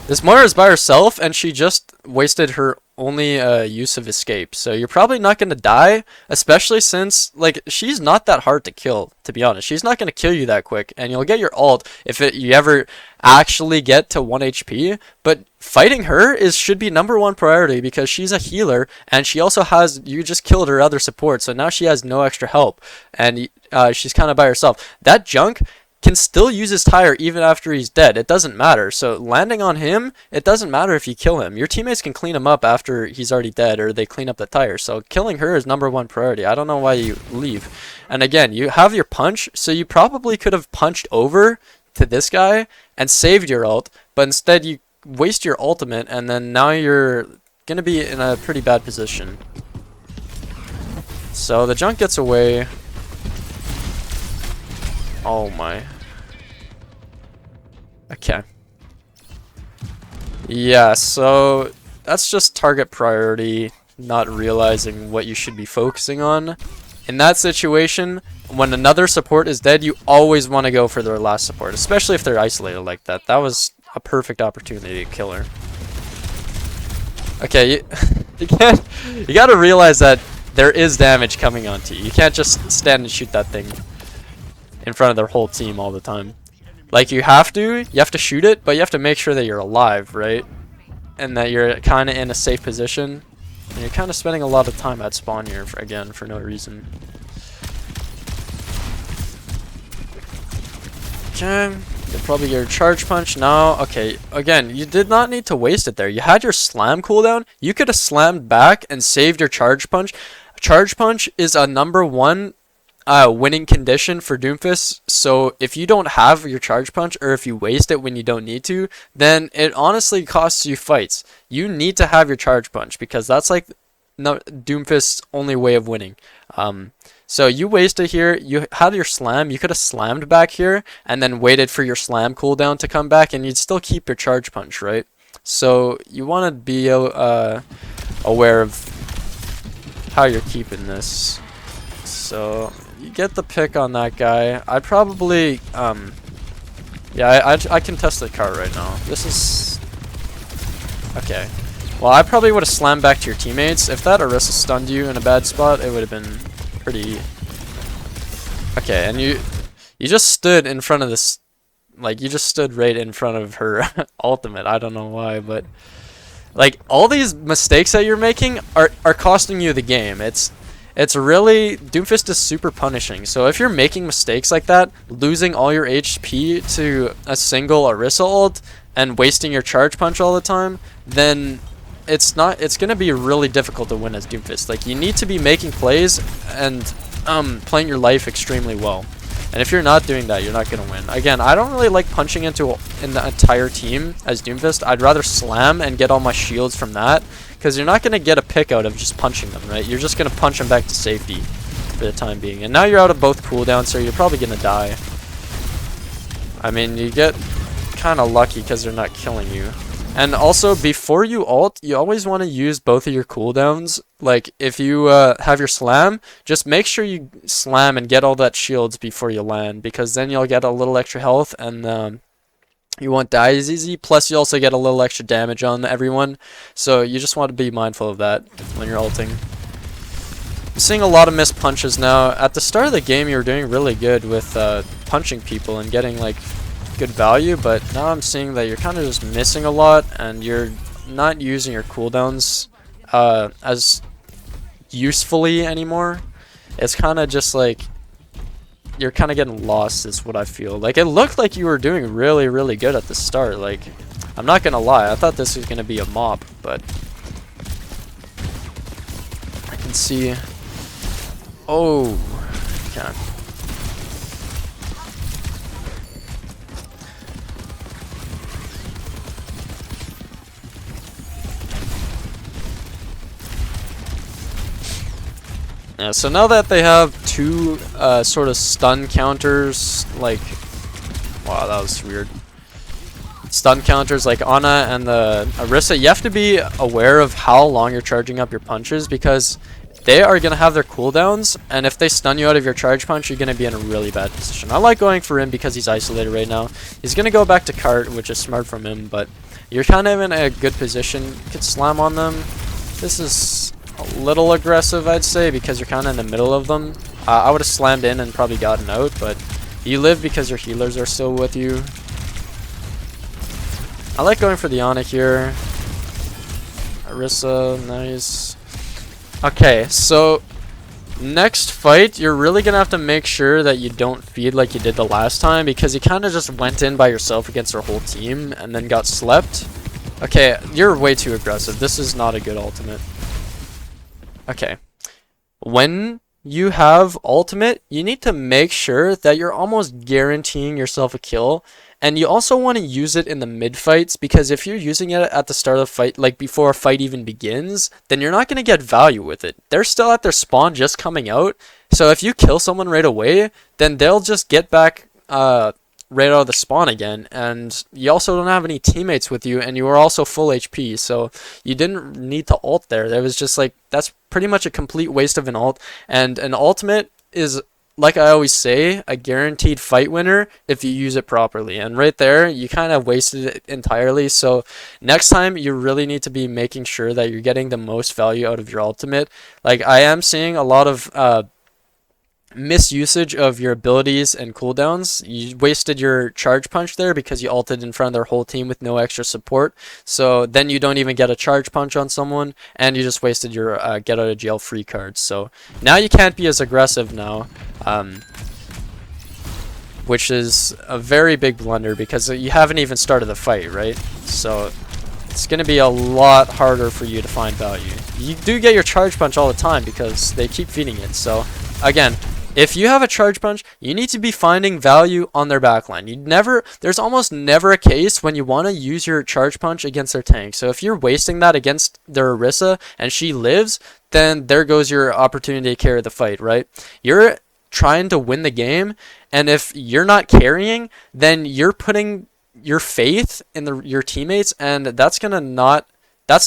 This Moira is by herself and she just wasted her only use of escape. So you're probably not going to die, especially since like she's not that hard to kill, to be honest. She's not going to kill you that quick, and you'll get your ult if you ever actually get to 1 HP, but fighting her should be #1 priority because she's a healer, and she also you just killed her other support, so now she has no extra help, and she's kind of by herself. That junk can still use his tire even after he's dead. It doesn't matter. So landing on him, it doesn't matter if you kill him. Your teammates can clean him up after he's already dead, or they clean up the tire. So killing her is #1 priority. I don't know why you leave. And again, you have your punch, so you probably could have punched over to this guy and saved your ult, but instead you waste your ultimate, and then now you're going to be in a pretty bad position. So the junk gets away. Oh my. Okay. Yeah, so that's just target priority, not realizing what you should be focusing on. In that situation, when another support is dead, you always want to go for their last support, especially if they're isolated like that. That was a perfect opportunity to kill her. Okay, you gotta realize that there is damage coming onto you. You can't just stand and shoot that thing in front of their whole team all the time. Like, you have to shoot it, but you have to make sure that you're alive, right? And that you're kind of in a safe position. And you're kind of spending a lot of time at spawn here, again, for no reason. Okay, you'll probably get your charge punch now. Okay, again, you did not need to waste it there. You had your slam cooldown. You could have slammed back and saved your charge punch. Charge punch is a #1 winning condition for Doomfist, so if you don't have your charge punch, or if you waste it when you don't need to, then it honestly costs you fights. You need to have your charge punch, because that's like Doomfist's only way of winning. So you wasted here, you had your slam, you could have slammed back here, and then waited for your slam cooldown to come back, and you'd still keep your charge punch, right? So you want to be aware of how you're keeping this. So you get the pick on that guy. I'd probably, yeah, I can test the car right now. This is, okay. Well, I probably would have slammed back to your teammates. If that Orisa stunned you in a bad spot, it would have been pretty, okay, and you You just stood in front of this, like, you just stood right in front of her ultimate. I don't know why, but like all these mistakes that you're making are costing you the game. It's really, Doomfist is super punishing. So if you're making mistakes like that, losing all your HP to a single Orisa ult and wasting your charge punch all the time, then it's going to be really difficult to win as Doomfist. Like, you need to be making plays and playing your life extremely well. And if you're not doing that, you're not going to win. Again, I don't really like punching in the entire team as Doomfist. I'd rather slam and get all my shields from that, because you're not going to get a pick out of just punching them, right? You're just going to punch them back to safety for the time being. And now you're out of both cooldowns, so you're probably going to die. I mean, you get kind of lucky because they're not killing you. And also, before you ult, you always want to use both of your cooldowns. Like, if you have your slam, just make sure you slam and get all that shields before you land, because then you'll get a little extra health, and you won't die as easy. Plus, you also get a little extra damage on everyone. So you just want to be mindful of that when you're ulting. I'm seeing a lot of missed punches now. At the start of the game, you were doing really good with punching people and getting, like, good value, but now I'm seeing that you're kind of just missing a lot, and you're not using your cooldowns as usefully anymore. It's kind of just like you're kind of getting lost, is what I feel. Like, it looked like you were doing really, really good at the start. Like, I'm not gonna lie, I thought this was gonna be a mop, but I can see. Oh, okay. Yeah, so now that they have two sort of stun counters, like, wow, that was weird. Stun counters like Ana and the Orisa, you have to be aware of how long you're charging up your punches, because they are going to have their cooldowns, and if they stun you out of your charge punch, you're going to be in a really bad position. I like going for him because he's isolated right now. He's going to go back to cart, which is smart from him, but you're kind of in a good position. You could slam on them. This is a little aggressive, I'd say, because you're kind of in the middle of them. I would have slammed in and probably gotten out, but you live because your healers are still with you. I like going for the Ana here. Orisa, nice. Okay, so next fight, you're really going to have to make sure that you don't feed like you did the last time, because you kind of just went in by yourself against our whole team and then got slept. Okay, you're way too aggressive. This is not a good ultimate. Okay, when you have ultimate, you need to make sure that you're almost guaranteeing yourself a kill, and you also want to use it in the mid fights, because if you're using it at the start of the fight, like before a fight even begins, then you're not going to get value with it. They're still at their spawn just coming out, so if you kill someone right away, then they'll just get back right out of the spawn again, and you also don't have any teammates with you, and you are also full HP, so you didn't need to ult there. There was just like, that's pretty much a complete waste of an ult, and an ultimate is, like I always say, a guaranteed fight winner if you use it properly, and right there, you kind of wasted it entirely. So next time, you really need to be making sure that you're getting the most value out of your ultimate. Like, I am seeing a lot of misusage of your abilities and cooldowns. You wasted your charge punch there because you ulted in front of their whole team with no extra support, so then you don't even get a charge punch on someone, and you just wasted your get out of jail free cards. So now you can't be as aggressive now, which is a very big blunder, because you haven't even started the fight, right? So it's going to be a lot harder for you to find value. You do get your charge punch all the time because they keep feeding it. So again, if you have a charge punch, you need to be finding value on their backline. There's almost never a case when you want to use your charge punch against their tank. So if you're wasting that against their Orisa and she lives, then there goes your opportunity to carry the fight, right? You're trying to win the game, and if you're not carrying, then you're putting your faith in your teammates, and that's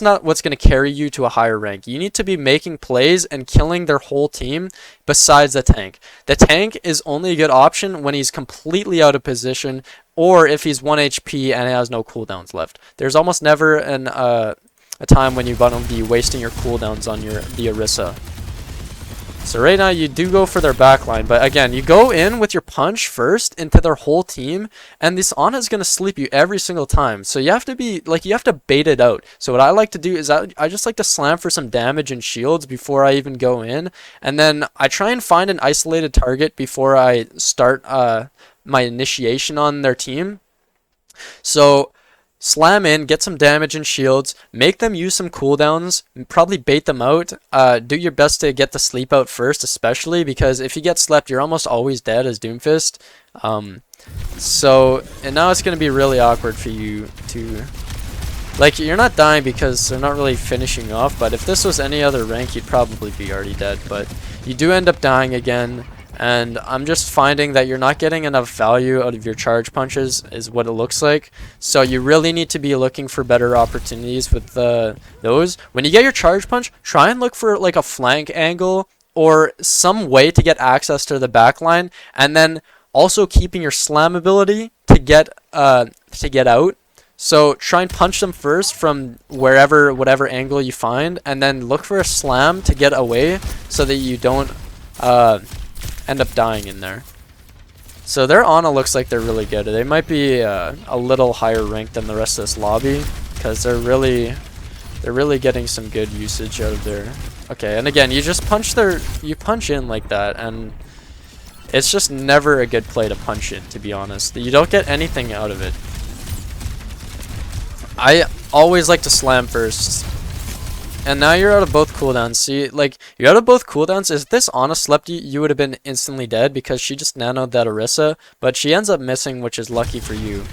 not what's going to carry you to a higher rank. You need to be making plays and killing their whole team besides the tank. The tank is only a good option when he's completely out of position, or if he's 1 HP and has no cooldowns left. There's almost never a time when you want to be wasting your cooldowns on the Orisa. So right now you do go for their backline, but again, you go in with your punch first into their whole team, and this Ana is going to sleep you every single time. So you have to be, like, you have to bait it out. So what I like to do is I just like to slam for some damage and shields before I even go in, and then I try and find an isolated target before I start my initiation on their team. So slam in, get some damage and shields, make them use some cooldowns, probably bait them out. Do your best to get the sleep out first, especially because if you get slept, you're almost always dead as Doomfist. And now it's going to be really awkward for you to... Like, you're not dying because they're not really finishing off, but if this was any other rank, you'd probably be already dead. But you do end up dying again. And I'm just finding that you're not getting enough value out of your charge punches is what it looks like. So you really need to be looking for better opportunities with those. When you get your charge punch, try and look for like a flank angle or some way to get access to the back line, and then also keeping your slam ability to get out. So try and punch them first from whatever angle you find, and then look for a slam to get away so that you don't end up dying in there. So their Ana looks like they're really good. They might be a little higher ranked than the rest of this lobby because they're really getting some good usage out of their... Okay, and again, you just punch in like that, and it's just never a good play to punch in, to be honest. You don't get anything out of it. I always like to slam first. And now you're out of both cooldowns. See, like, you're out of both cooldowns. If this Ana slept you, you would have been instantly dead because she just nanoed that Orisa. But she ends up missing, which is lucky for you.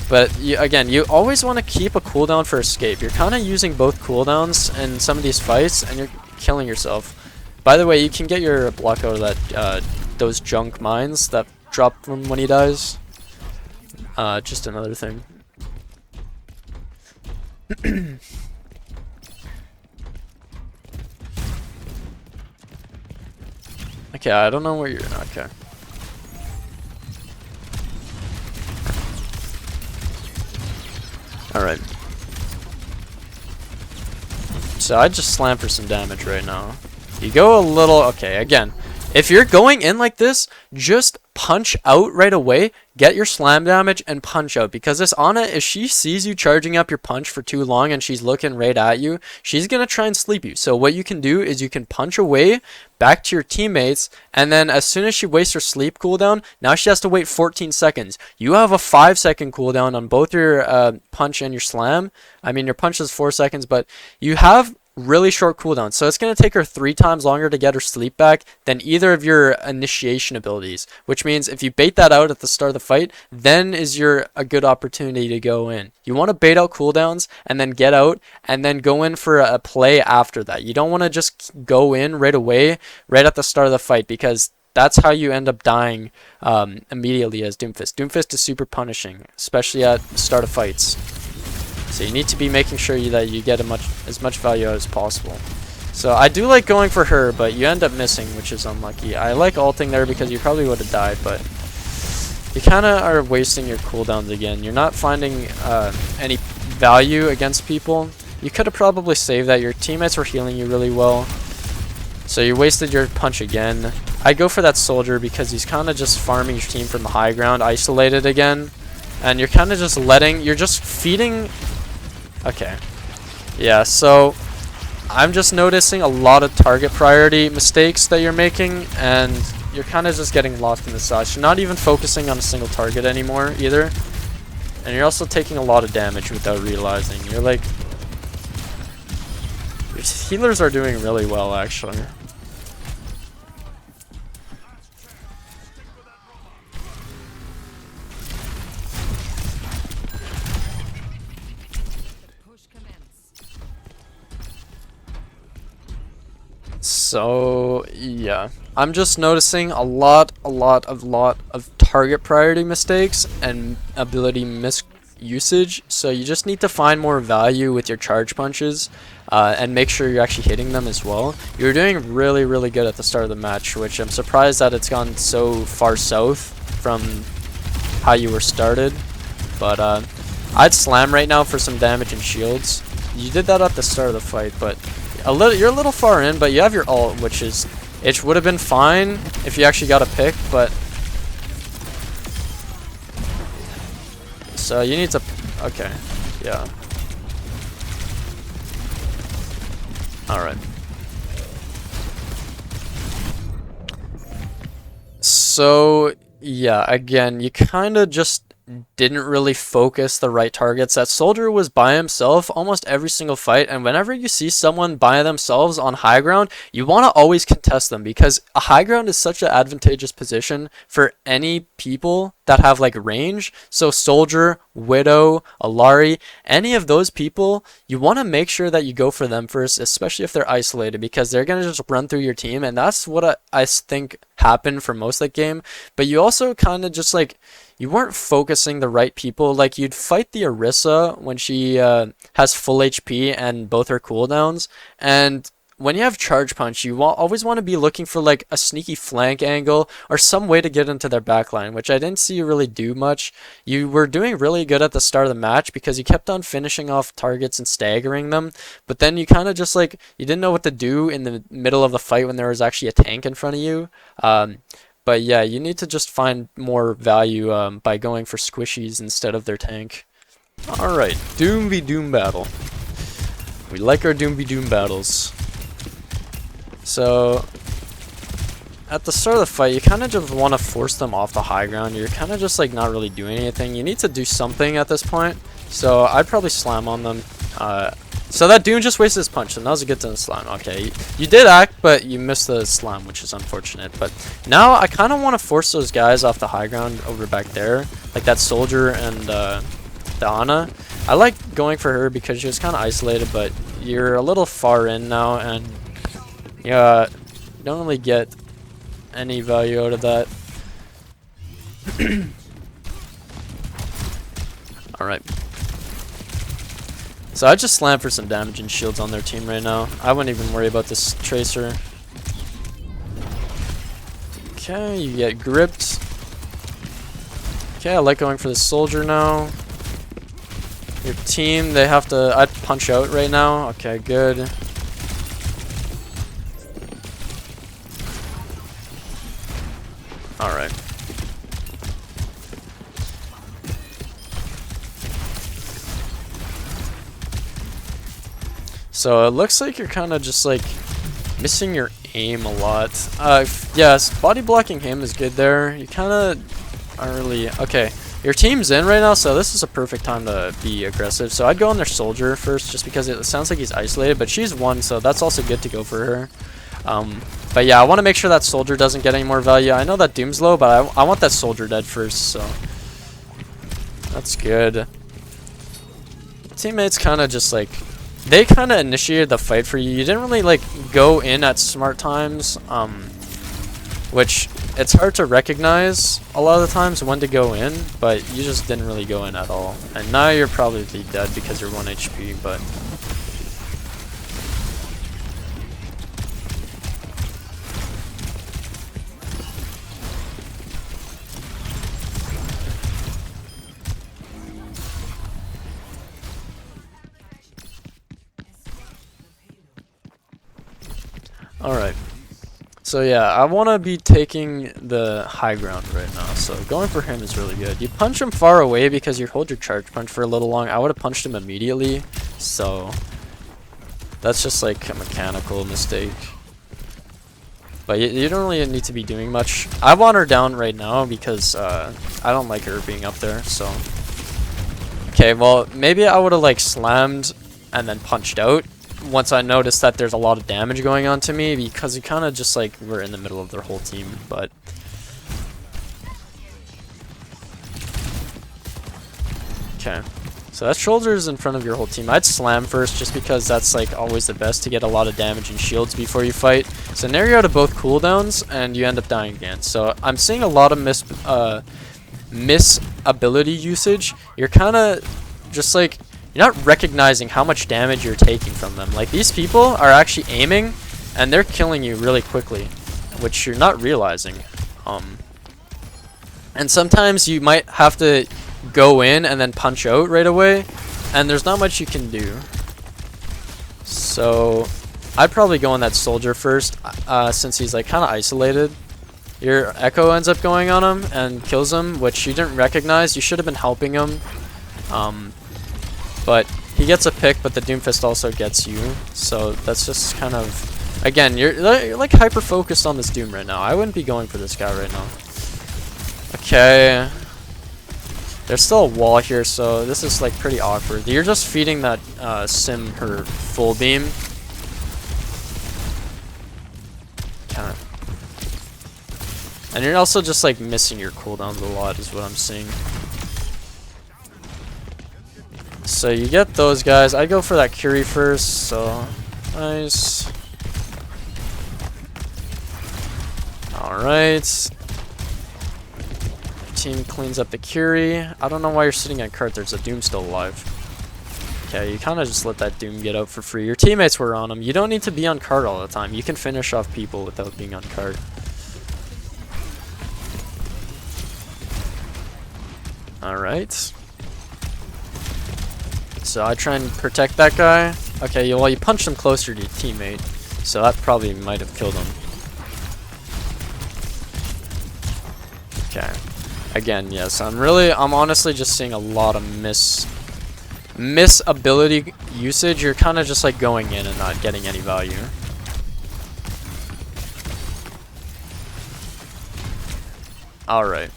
But again, you always want to keep a cooldown for escape. You're kind of using both cooldowns in some of these fights, and you're killing yourself. By the way, you can get your block out of that, those junk mines that drop from when he dies. Just another thing. Okay, I don't know where you're... Okay. Alright. So I just slam for some damage right now. You go a little... Okay, again. If you're going in like this, just punch out right away, get your slam damage, and punch out. Because this Ana, if she sees you charging up your punch for too long and she's looking right at you, she's going to try and sleep you. So what you can do is you can punch away back to your teammates, and then as soon as she wastes her sleep cooldown, now she has to wait 14 seconds. You have a 5-second cooldown on both your punch and your slam. I mean, your punch is 4 seconds, but you have really short cooldown, so it's going to take her 3 times longer to get her sleep back than either of your initiation abilities, which means if you bait that out at the start of the fight, then is a good opportunity to go in. You want to bait out cooldowns and then get out and then go in for a play after that. You don't want to just go in right away right at the start of the fight, because that's how you end up dying immediately as Doomfist. Doomfist is super punishing, especially at the start of fights. So you need to be making sure that you get as much value out as possible. So I do like going for her, but you end up missing, which is unlucky. I like ulting there because you probably would have died, but you kind of are wasting your cooldowns again. You're not finding any value against people. You could have probably saved that. Your teammates were healing you really well. So you wasted your punch again. I go for that soldier because he's kind of just farming your team from the high ground, isolated again. And you're kind of just you're just feeding... Okay. Yeah, so I'm just noticing a lot of target priority mistakes that you're making, and you're kind of just getting lost in the sauce. You're not even focusing on a single target anymore either. And you're also taking a lot of damage without realizing. You're like... Your healers are doing really well, actually. So yeah, I'm just noticing a lot of target priority mistakes and ability misusage. So you just need to find more value with your charge punches and make sure you're actually hitting them as well. You're doing really good at the start of the match, which I'm surprised that it's gone so far south from how you were started. But I'd slam right now for some damage and shields. You did that at the start of the fight, but you're a little far in, but you have your ult, which would have been fine if you actually got a pick, but so you need to, okay, yeah. Alright. So, yeah, again, you kind of just didn't really focus the right targets. That soldier was by himself almost every single fight, and whenever you see someone by themselves on high ground, you want to always contest them, because a high ground is such an advantageous position for any people that have like range. So soldier, widow, Alari, any of those people, you want to make sure that you go for them first, especially if they're isolated, because they're going to just run through your team, and that's what I think happened for most of the game. But you also kind of just like, you weren't focusing the right people. Like, you'd fight the Orisa when she has full HP and both her cooldowns, and when you have charge punch, you always want to be looking for like a sneaky flank angle or some way to get into their backline, which I didn't see you really do much. You were doing really good at the start of the match because you kept on finishing off targets and staggering them, but then you kind of just like, you didn't know what to do in the middle of the fight when there was actually a tank in front of you. But yeah, you need to just find more value by going for squishies instead of their tank. Alright, Doom v Doom battle. We like our Doom v Doom battles. So, at the start of the fight, you kind of just want to force them off the high ground. You're kind of just like not really doing anything. You need to do something at this point. So, I'd probably slam on them. So that Doom just wasted his punch, and that was a good to the slam. Okay, you did act, but you missed the slam, which is unfortunate. But now I kind of want to force those guys off the high ground over back there, like that soldier and the Ana. I like going for her because she was kind of isolated, but you're a little far in now, and yeah, you don't really get any value out of that. Alright. So I just slammed for some damage and shields on their team right now. I wouldn't even worry about this tracer. Okay, you get gripped. Okay, I like going for the soldier now. Your team, they have to... I'd punch out right now. Okay, good. Alright. So it looks like you're kind of just like missing your aim a lot. Yes, body blocking him is good there. You kind of aren't really... Okay, your team's in right now, so this is a perfect time to be aggressive. So I'd go on their soldier first, just because it sounds like he's isolated, but she's one, so that's also good to go for her. But yeah, I want to make sure that soldier doesn't get any more value. I know that Doom's low, but I want that soldier dead first, so that's good. Teammates kind of just like... They kind of initiated the fight for you. You didn't really like go in at smart times, which it's hard to recognize a lot of the times when to go in, but you just didn't really go in at all. And now you're probably dead because you're 1 HP, but... Alright, so yeah, I want to be taking the high ground right now, so going for him is really good. You punch him far away because you hold your charge punch for a little long. I would have punched him immediately, so that's just like a mechanical mistake. But you don't really need to be doing much. I want her down right now because I don't like her being up there, so... Okay, well, maybe I would have like slammed and then punched out once I noticed that there's a lot of damage going on to me, because you kind of just like were in the middle of their whole team. But okay, so that shoulder's in front of your whole team. I'd slam first just because that's like always the best to get a lot of damage and shields before you fight. So now you're out of both cooldowns and you end up dying again. So I'm seeing a lot of miss ability usage. You're kind of just like, you're not recognizing how much damage you're taking from them. Like, these people are actually aiming, and they're killing you really quickly, which you're not realizing. And sometimes you might have to go in and then punch out right away, and there's not much you can do. So, I'd probably go on that soldier first, since he's like kind of isolated. Your echo ends up going on him and kills him, which you didn't recognize. You should have been helping him. But he gets a pick, but the Doomfist also gets you. So that's just kind of, again, you're like hyper focused on this Doom right now. I wouldn't be going for this guy right now. Okay. There's still a wall here, so this is like pretty awkward. You're just feeding that Sim her full beam. Kinda. And you're also just like missing your cooldowns a lot is what I'm seeing. So you get those guys. I go for that Curie first, so nice. Alright. Team cleans up the Curie. I don't know why you're sitting on cart. There's a Doom still alive. Okay, you kind of just let that Doom get out for free. Your teammates were on him. You don't need to be on cart all the time. You can finish off people without being on cart. Alright. So I try and protect that guy. Okay, well, you punched him closer to your teammate. So that probably might have killed him. Okay. Again, yes, I'm honestly just seeing a lot of miss ability usage. You're kind of just like going in and not getting any value. Alright.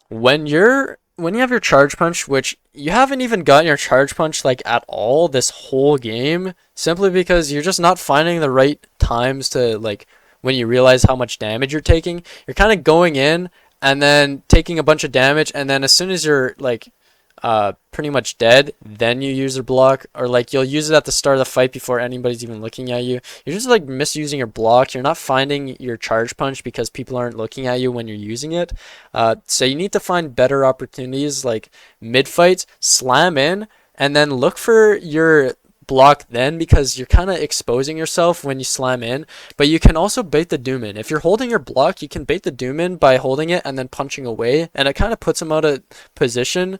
When you have your charge punch, which you haven't even gotten your charge punch like at all this whole game, simply because you're just not finding the right times to like when you realize how much damage you're taking. You're kind of going in and then taking a bunch of damage, and then as soon as you're like pretty much dead, then you use your block, or like you'll use it at the start of the fight before anybody's even looking at you. You're just like misusing your block. You're not finding your charge punch because people aren't looking at you when you're using it. So you need to find better opportunities, like mid fights, slam in, and then look for your block then, because you're kind of exposing yourself when you slam in. But you can also bait the Doom in. If you're holding your block, you can bait the Doom in by holding it and then punching away, and it kind of puts him out of position.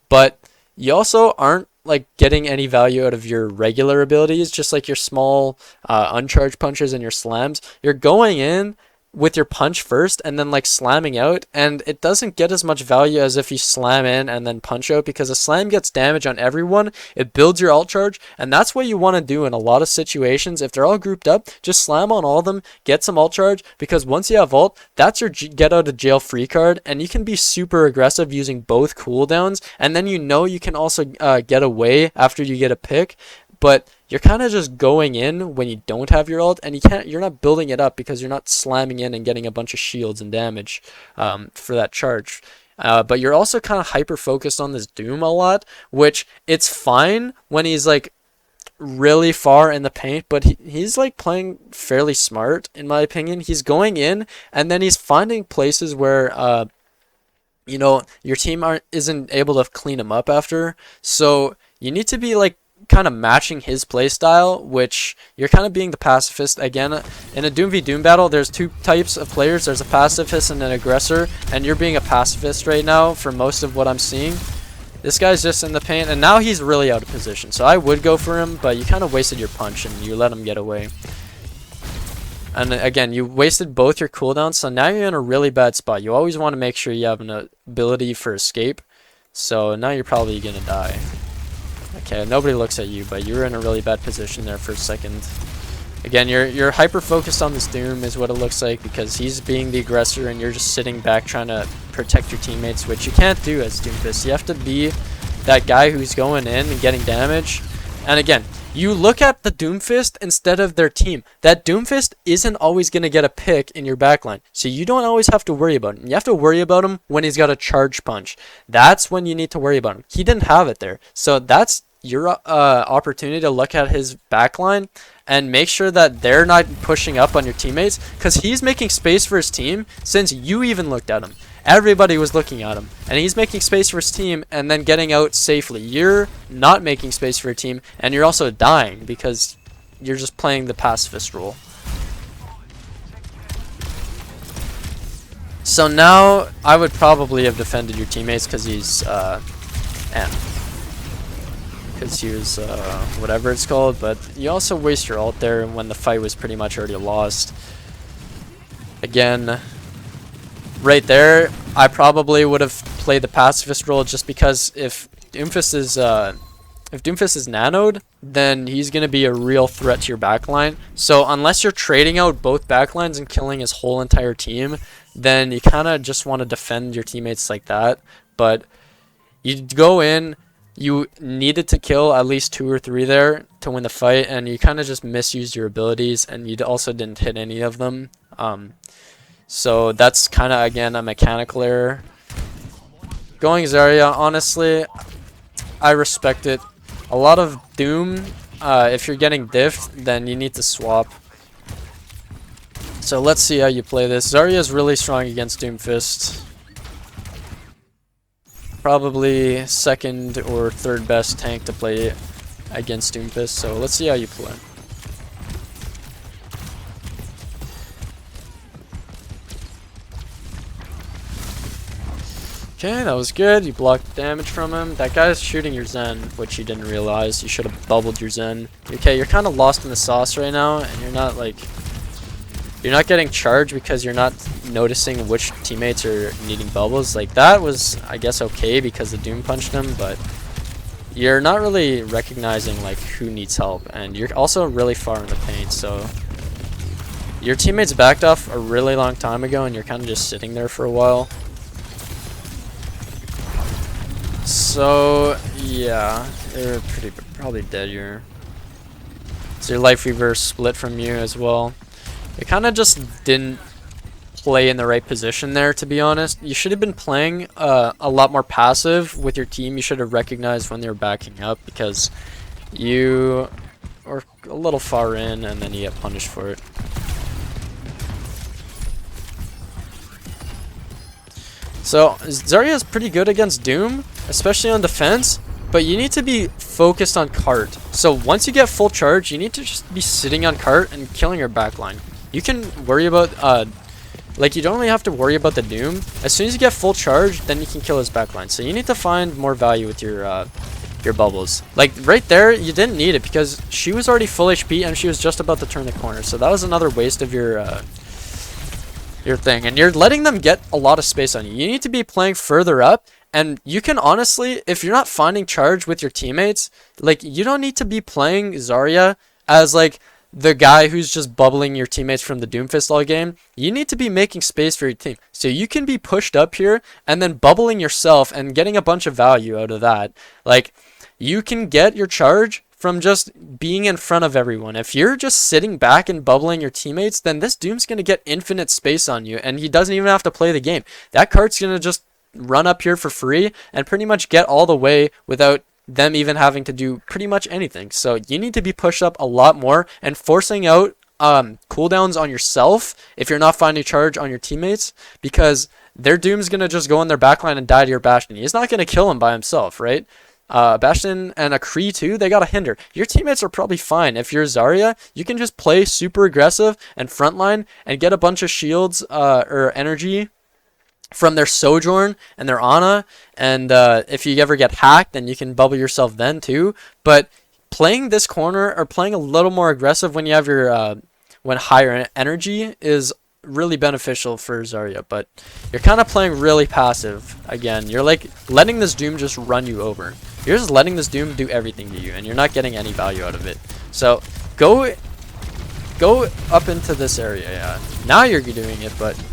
But you also aren't like getting any value out of your regular abilities, just like your small uncharged punches and your slams. You're going in with your punch first and then like slamming out, and it doesn't get as much value as if you slam in and then punch out, because a slam gets damage on everyone. It builds your alt charge, and that's what you want to do in a lot of situations. If they're all grouped up, just slam on all of them, get some alt charge, because once you have ult, that's your get out of jail free card, and you can be super aggressive using both cooldowns, and then you can also get away after you get a pick. But you're kind of just going in when you don't have your ult, and you're not building it up because you're not slamming in and getting a bunch of shields and damage for that charge. But you're also kind of hyper focused on this Doom a lot, which it's fine when he's like really far in the paint, but he's like playing fairly smart in my opinion. He's going in and then he's finding places where your team isn't able to clean him up after. So you need to be like kind of matching his play style, which you're kind of being the pacifist. Again, in a Doom v Doom battle, there's two types of players. There's a pacifist and an aggressor, and you're being a pacifist right now for most of what I'm seeing. This guy's just in the paint, and now he's really out of position, so I would go for him, but you kind of wasted your punch and you let him get away. And again, you wasted both your cooldowns, so now you're in a really bad spot. You always want to make sure you have an ability for escape, so now you're probably gonna die. Okay, nobody looks at you, but you were in a really bad position there for a second. Again, you're hyper focused on this Doom is what it looks like, because he's being the aggressor and you're just sitting back trying to protect your teammates, which you can't do as Doomfist. You have to be that guy who's going in and getting damage. And again, you look at the Doomfist instead of their team. That Doomfist isn't always going to get a pick in your backline, so you don't always have to worry about him. You have to worry about him when he's got a charge punch. That's when you need to worry about him. He didn't have it there, so that's your opportunity to look at his backline and make sure that they're not pushing up on your teammates, because he's making space for his team since you even looked at him. Everybody was looking at him, and he's making space for his team and then getting out safely. You're not making space for your team, and you're also dying because you're just playing the pacifist role. So now I would probably have defended your teammates, because he's because he was whatever it's called, but you also waste your ult there when the fight was pretty much already lost. Again, right there, I probably would have played the pacifist role just because if Doomfist is nanoed, then he's going to be a real threat to your backline. So unless you're trading out both backlines and killing his whole entire team, then you kind of just want to defend your teammates like that. But you go in, you needed to kill at least 2 or 3 there to win the fight, and you kind of just misused your abilities, and you also didn't hit any of them. So that's kind of, again, a mechanical error. Going Zarya, honestly, I respect it. A lot of Doom, if you're getting diffed, then you need to swap. So let's see how you play this. Zarya is really strong against Doomfist. Probably 2nd or 3rd best tank to play against Doomfist. So let's see how you play. Okay, that was good. You blocked damage from him. That guy's shooting your Zen, which you didn't realize. You should have bubbled your Zen. Okay, you're kind of lost in the sauce right now, and you're not like... You're not getting charged because you're not noticing which teammates are needing bubbles. Like, that was, I guess, okay because the Doom punched him, but... You're not really recognizing, like, who needs help. And you're also really far in the paint, so... Your teammates backed off a really long time ago, and you're kind of just sitting there for a while. So yeah, they're probably dead here. So your life reverse split from you as well. You kind of just didn't play in the right position there, to be honest. You should have been playing a lot more passive with your team. You should have recognized when they were backing up because you were a little far in and then you get punished for it. So Zarya is pretty good against Doom, especially on defense, but you need to be focused on cart. So once you get full charge, you need to just be sitting on cart and killing your backline. You can worry about, like, you don't really have to worry about the Doom. As soon as you get full charge, then you can kill his backline. So you need to find more value with your bubbles. Like, right there, you didn't need it because she was already full HP and she was just about to turn the corner. So that was another waste of your thing, and you're letting them get a lot of space on you. You need to be playing further up, and you can honestly, if you're not finding charge with your teammates, like, you don't need to be playing Zarya as like the guy who's just bubbling your teammates from the Doomfist all game. You need to be making space for your team, so you can be pushed up here and then bubbling yourself and getting a bunch of value out of that. Like, you can get your charge from just being in front of everyone. If you're just sitting back and bubbling your teammates, then this Doom's going to get infinite space on you, and he doesn't even have to play the game. That cart's going to just run up here for free and pretty much get all the way without them even having to do pretty much anything. So you need to be pushed up a lot more and forcing out cooldowns on yourself if you're not finding charge on your teammates, because their Doom's going to just go in their backline and die to your Bastion. He's not going to kill him by himself, right? Bastion and a Kree too, they got a hinder. Your teammates are probably fine. If you're Zarya, you can just play super aggressive and frontline and get a bunch of shields or energy from their Sojourn and their Ana, and if you ever get hacked, then you can bubble yourself then too. But playing this corner or playing a little more aggressive when you have your when higher energy is really beneficial for Zarya, but you're kind of playing really passive. Again, you're like letting this Doom just run you over. You're just letting this Doom do everything to you, and you're not getting any value out of it. So go up into this area. Yeah, now you're doing it, but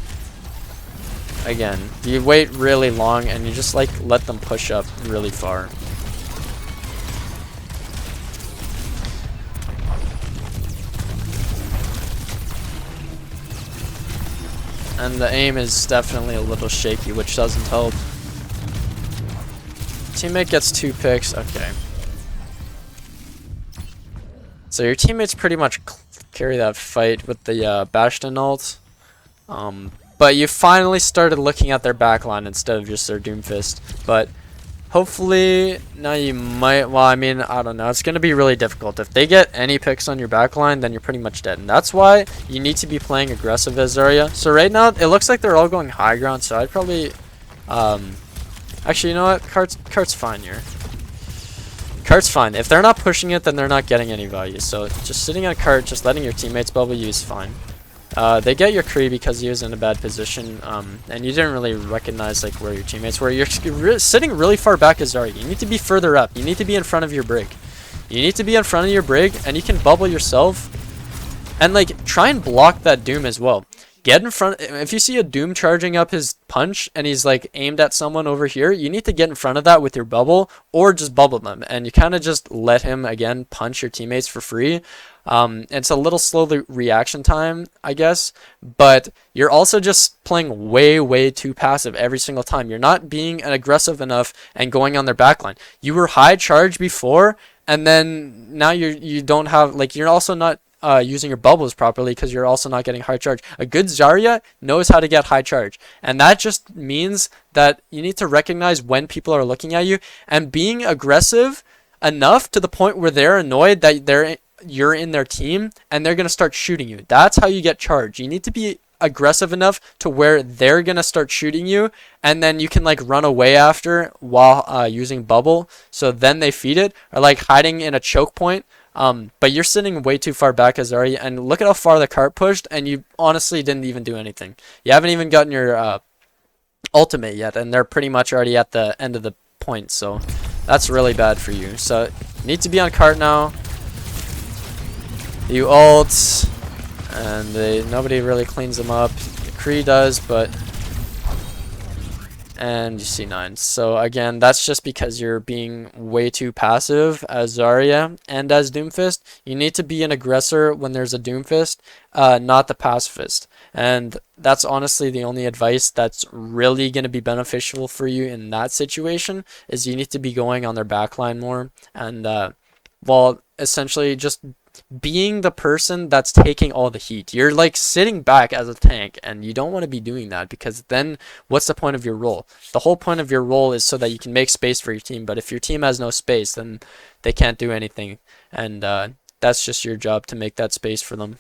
again, you wait really long and you just like let them push up really far. And the aim is definitely a little shaky, which doesn't help. Teammate gets 2 picks. Okay. So your teammates pretty much carry that fight with the Bastion ult. But you finally started looking at their backline instead of just their Doomfist. But hopefully now you might, well, I mean, I don't know. It's going to be really difficult. If they get any picks on your backline, then you're pretty much dead. And that's why you need to be playing aggressive as Zarya. So right now, it looks like they're all going high ground. So I'd probably, actually, you know what? Cart's fine here. Cart's fine. If they're not pushing it, then they're not getting any value. So just sitting on cart, just letting your teammates bubble you is fine. They get your Kree because he was in a bad position, and you didn't really recognize like where your teammates were. You're sitting really far back as Zarya. You need to be further up. You need to be in front of your brig. You need to be in front of your brig, and you can bubble yourself, and like try and block that Doom as well. Get in front. If you see a Doom charging up his punch and he's like aimed at someone over here, you need to get in front of that with your bubble or just bubble them. And you kind of just let him, again, punch your teammates for free. It's a little slow reaction time, I guess. But you're also just playing way, way too passive every single time. You're not being aggressive enough and going on their backline. You were high charge before, and then now you don't have, like, you're also not using your bubbles properly because you're also not getting high charge. A good Zarya knows how to get high charge, and that just means that you need to recognize when people are looking at you and being aggressive enough to the point where they're annoyed that you're in their team and they're going to start shooting you. That's how you get charge. You need to be aggressive enough to where they're going to start shooting you, and then you can like run away after while using bubble, so then they feed it, or like hiding in a choke point. But you're sitting way too far back as Zarya, and look at how far the cart pushed, and you honestly didn't even do anything. You haven't even gotten your ultimate yet, and they're pretty much already at the end of the point, so that's really bad for you. So you need to be on cart now. You ult, and nobody really cleans them up. Kree does, but... And you see 9. So again, that's just because you're being way too passive as Zarya and as Doomfist. You need to be an aggressor when there's a Doomfist, not the pacifist. And that's honestly the only advice that's really going to be beneficial for you in that situation, is you need to be going on their backline more. And, well, essentially just being the person that's taking all the heat. You're like sitting back as a tank, and you don't want to be doing that, because then what's the point of your role? The whole point of your role is so that you can make space for your team, but if your team has no space, then they can't do anything, and that's just your job to make that space for them.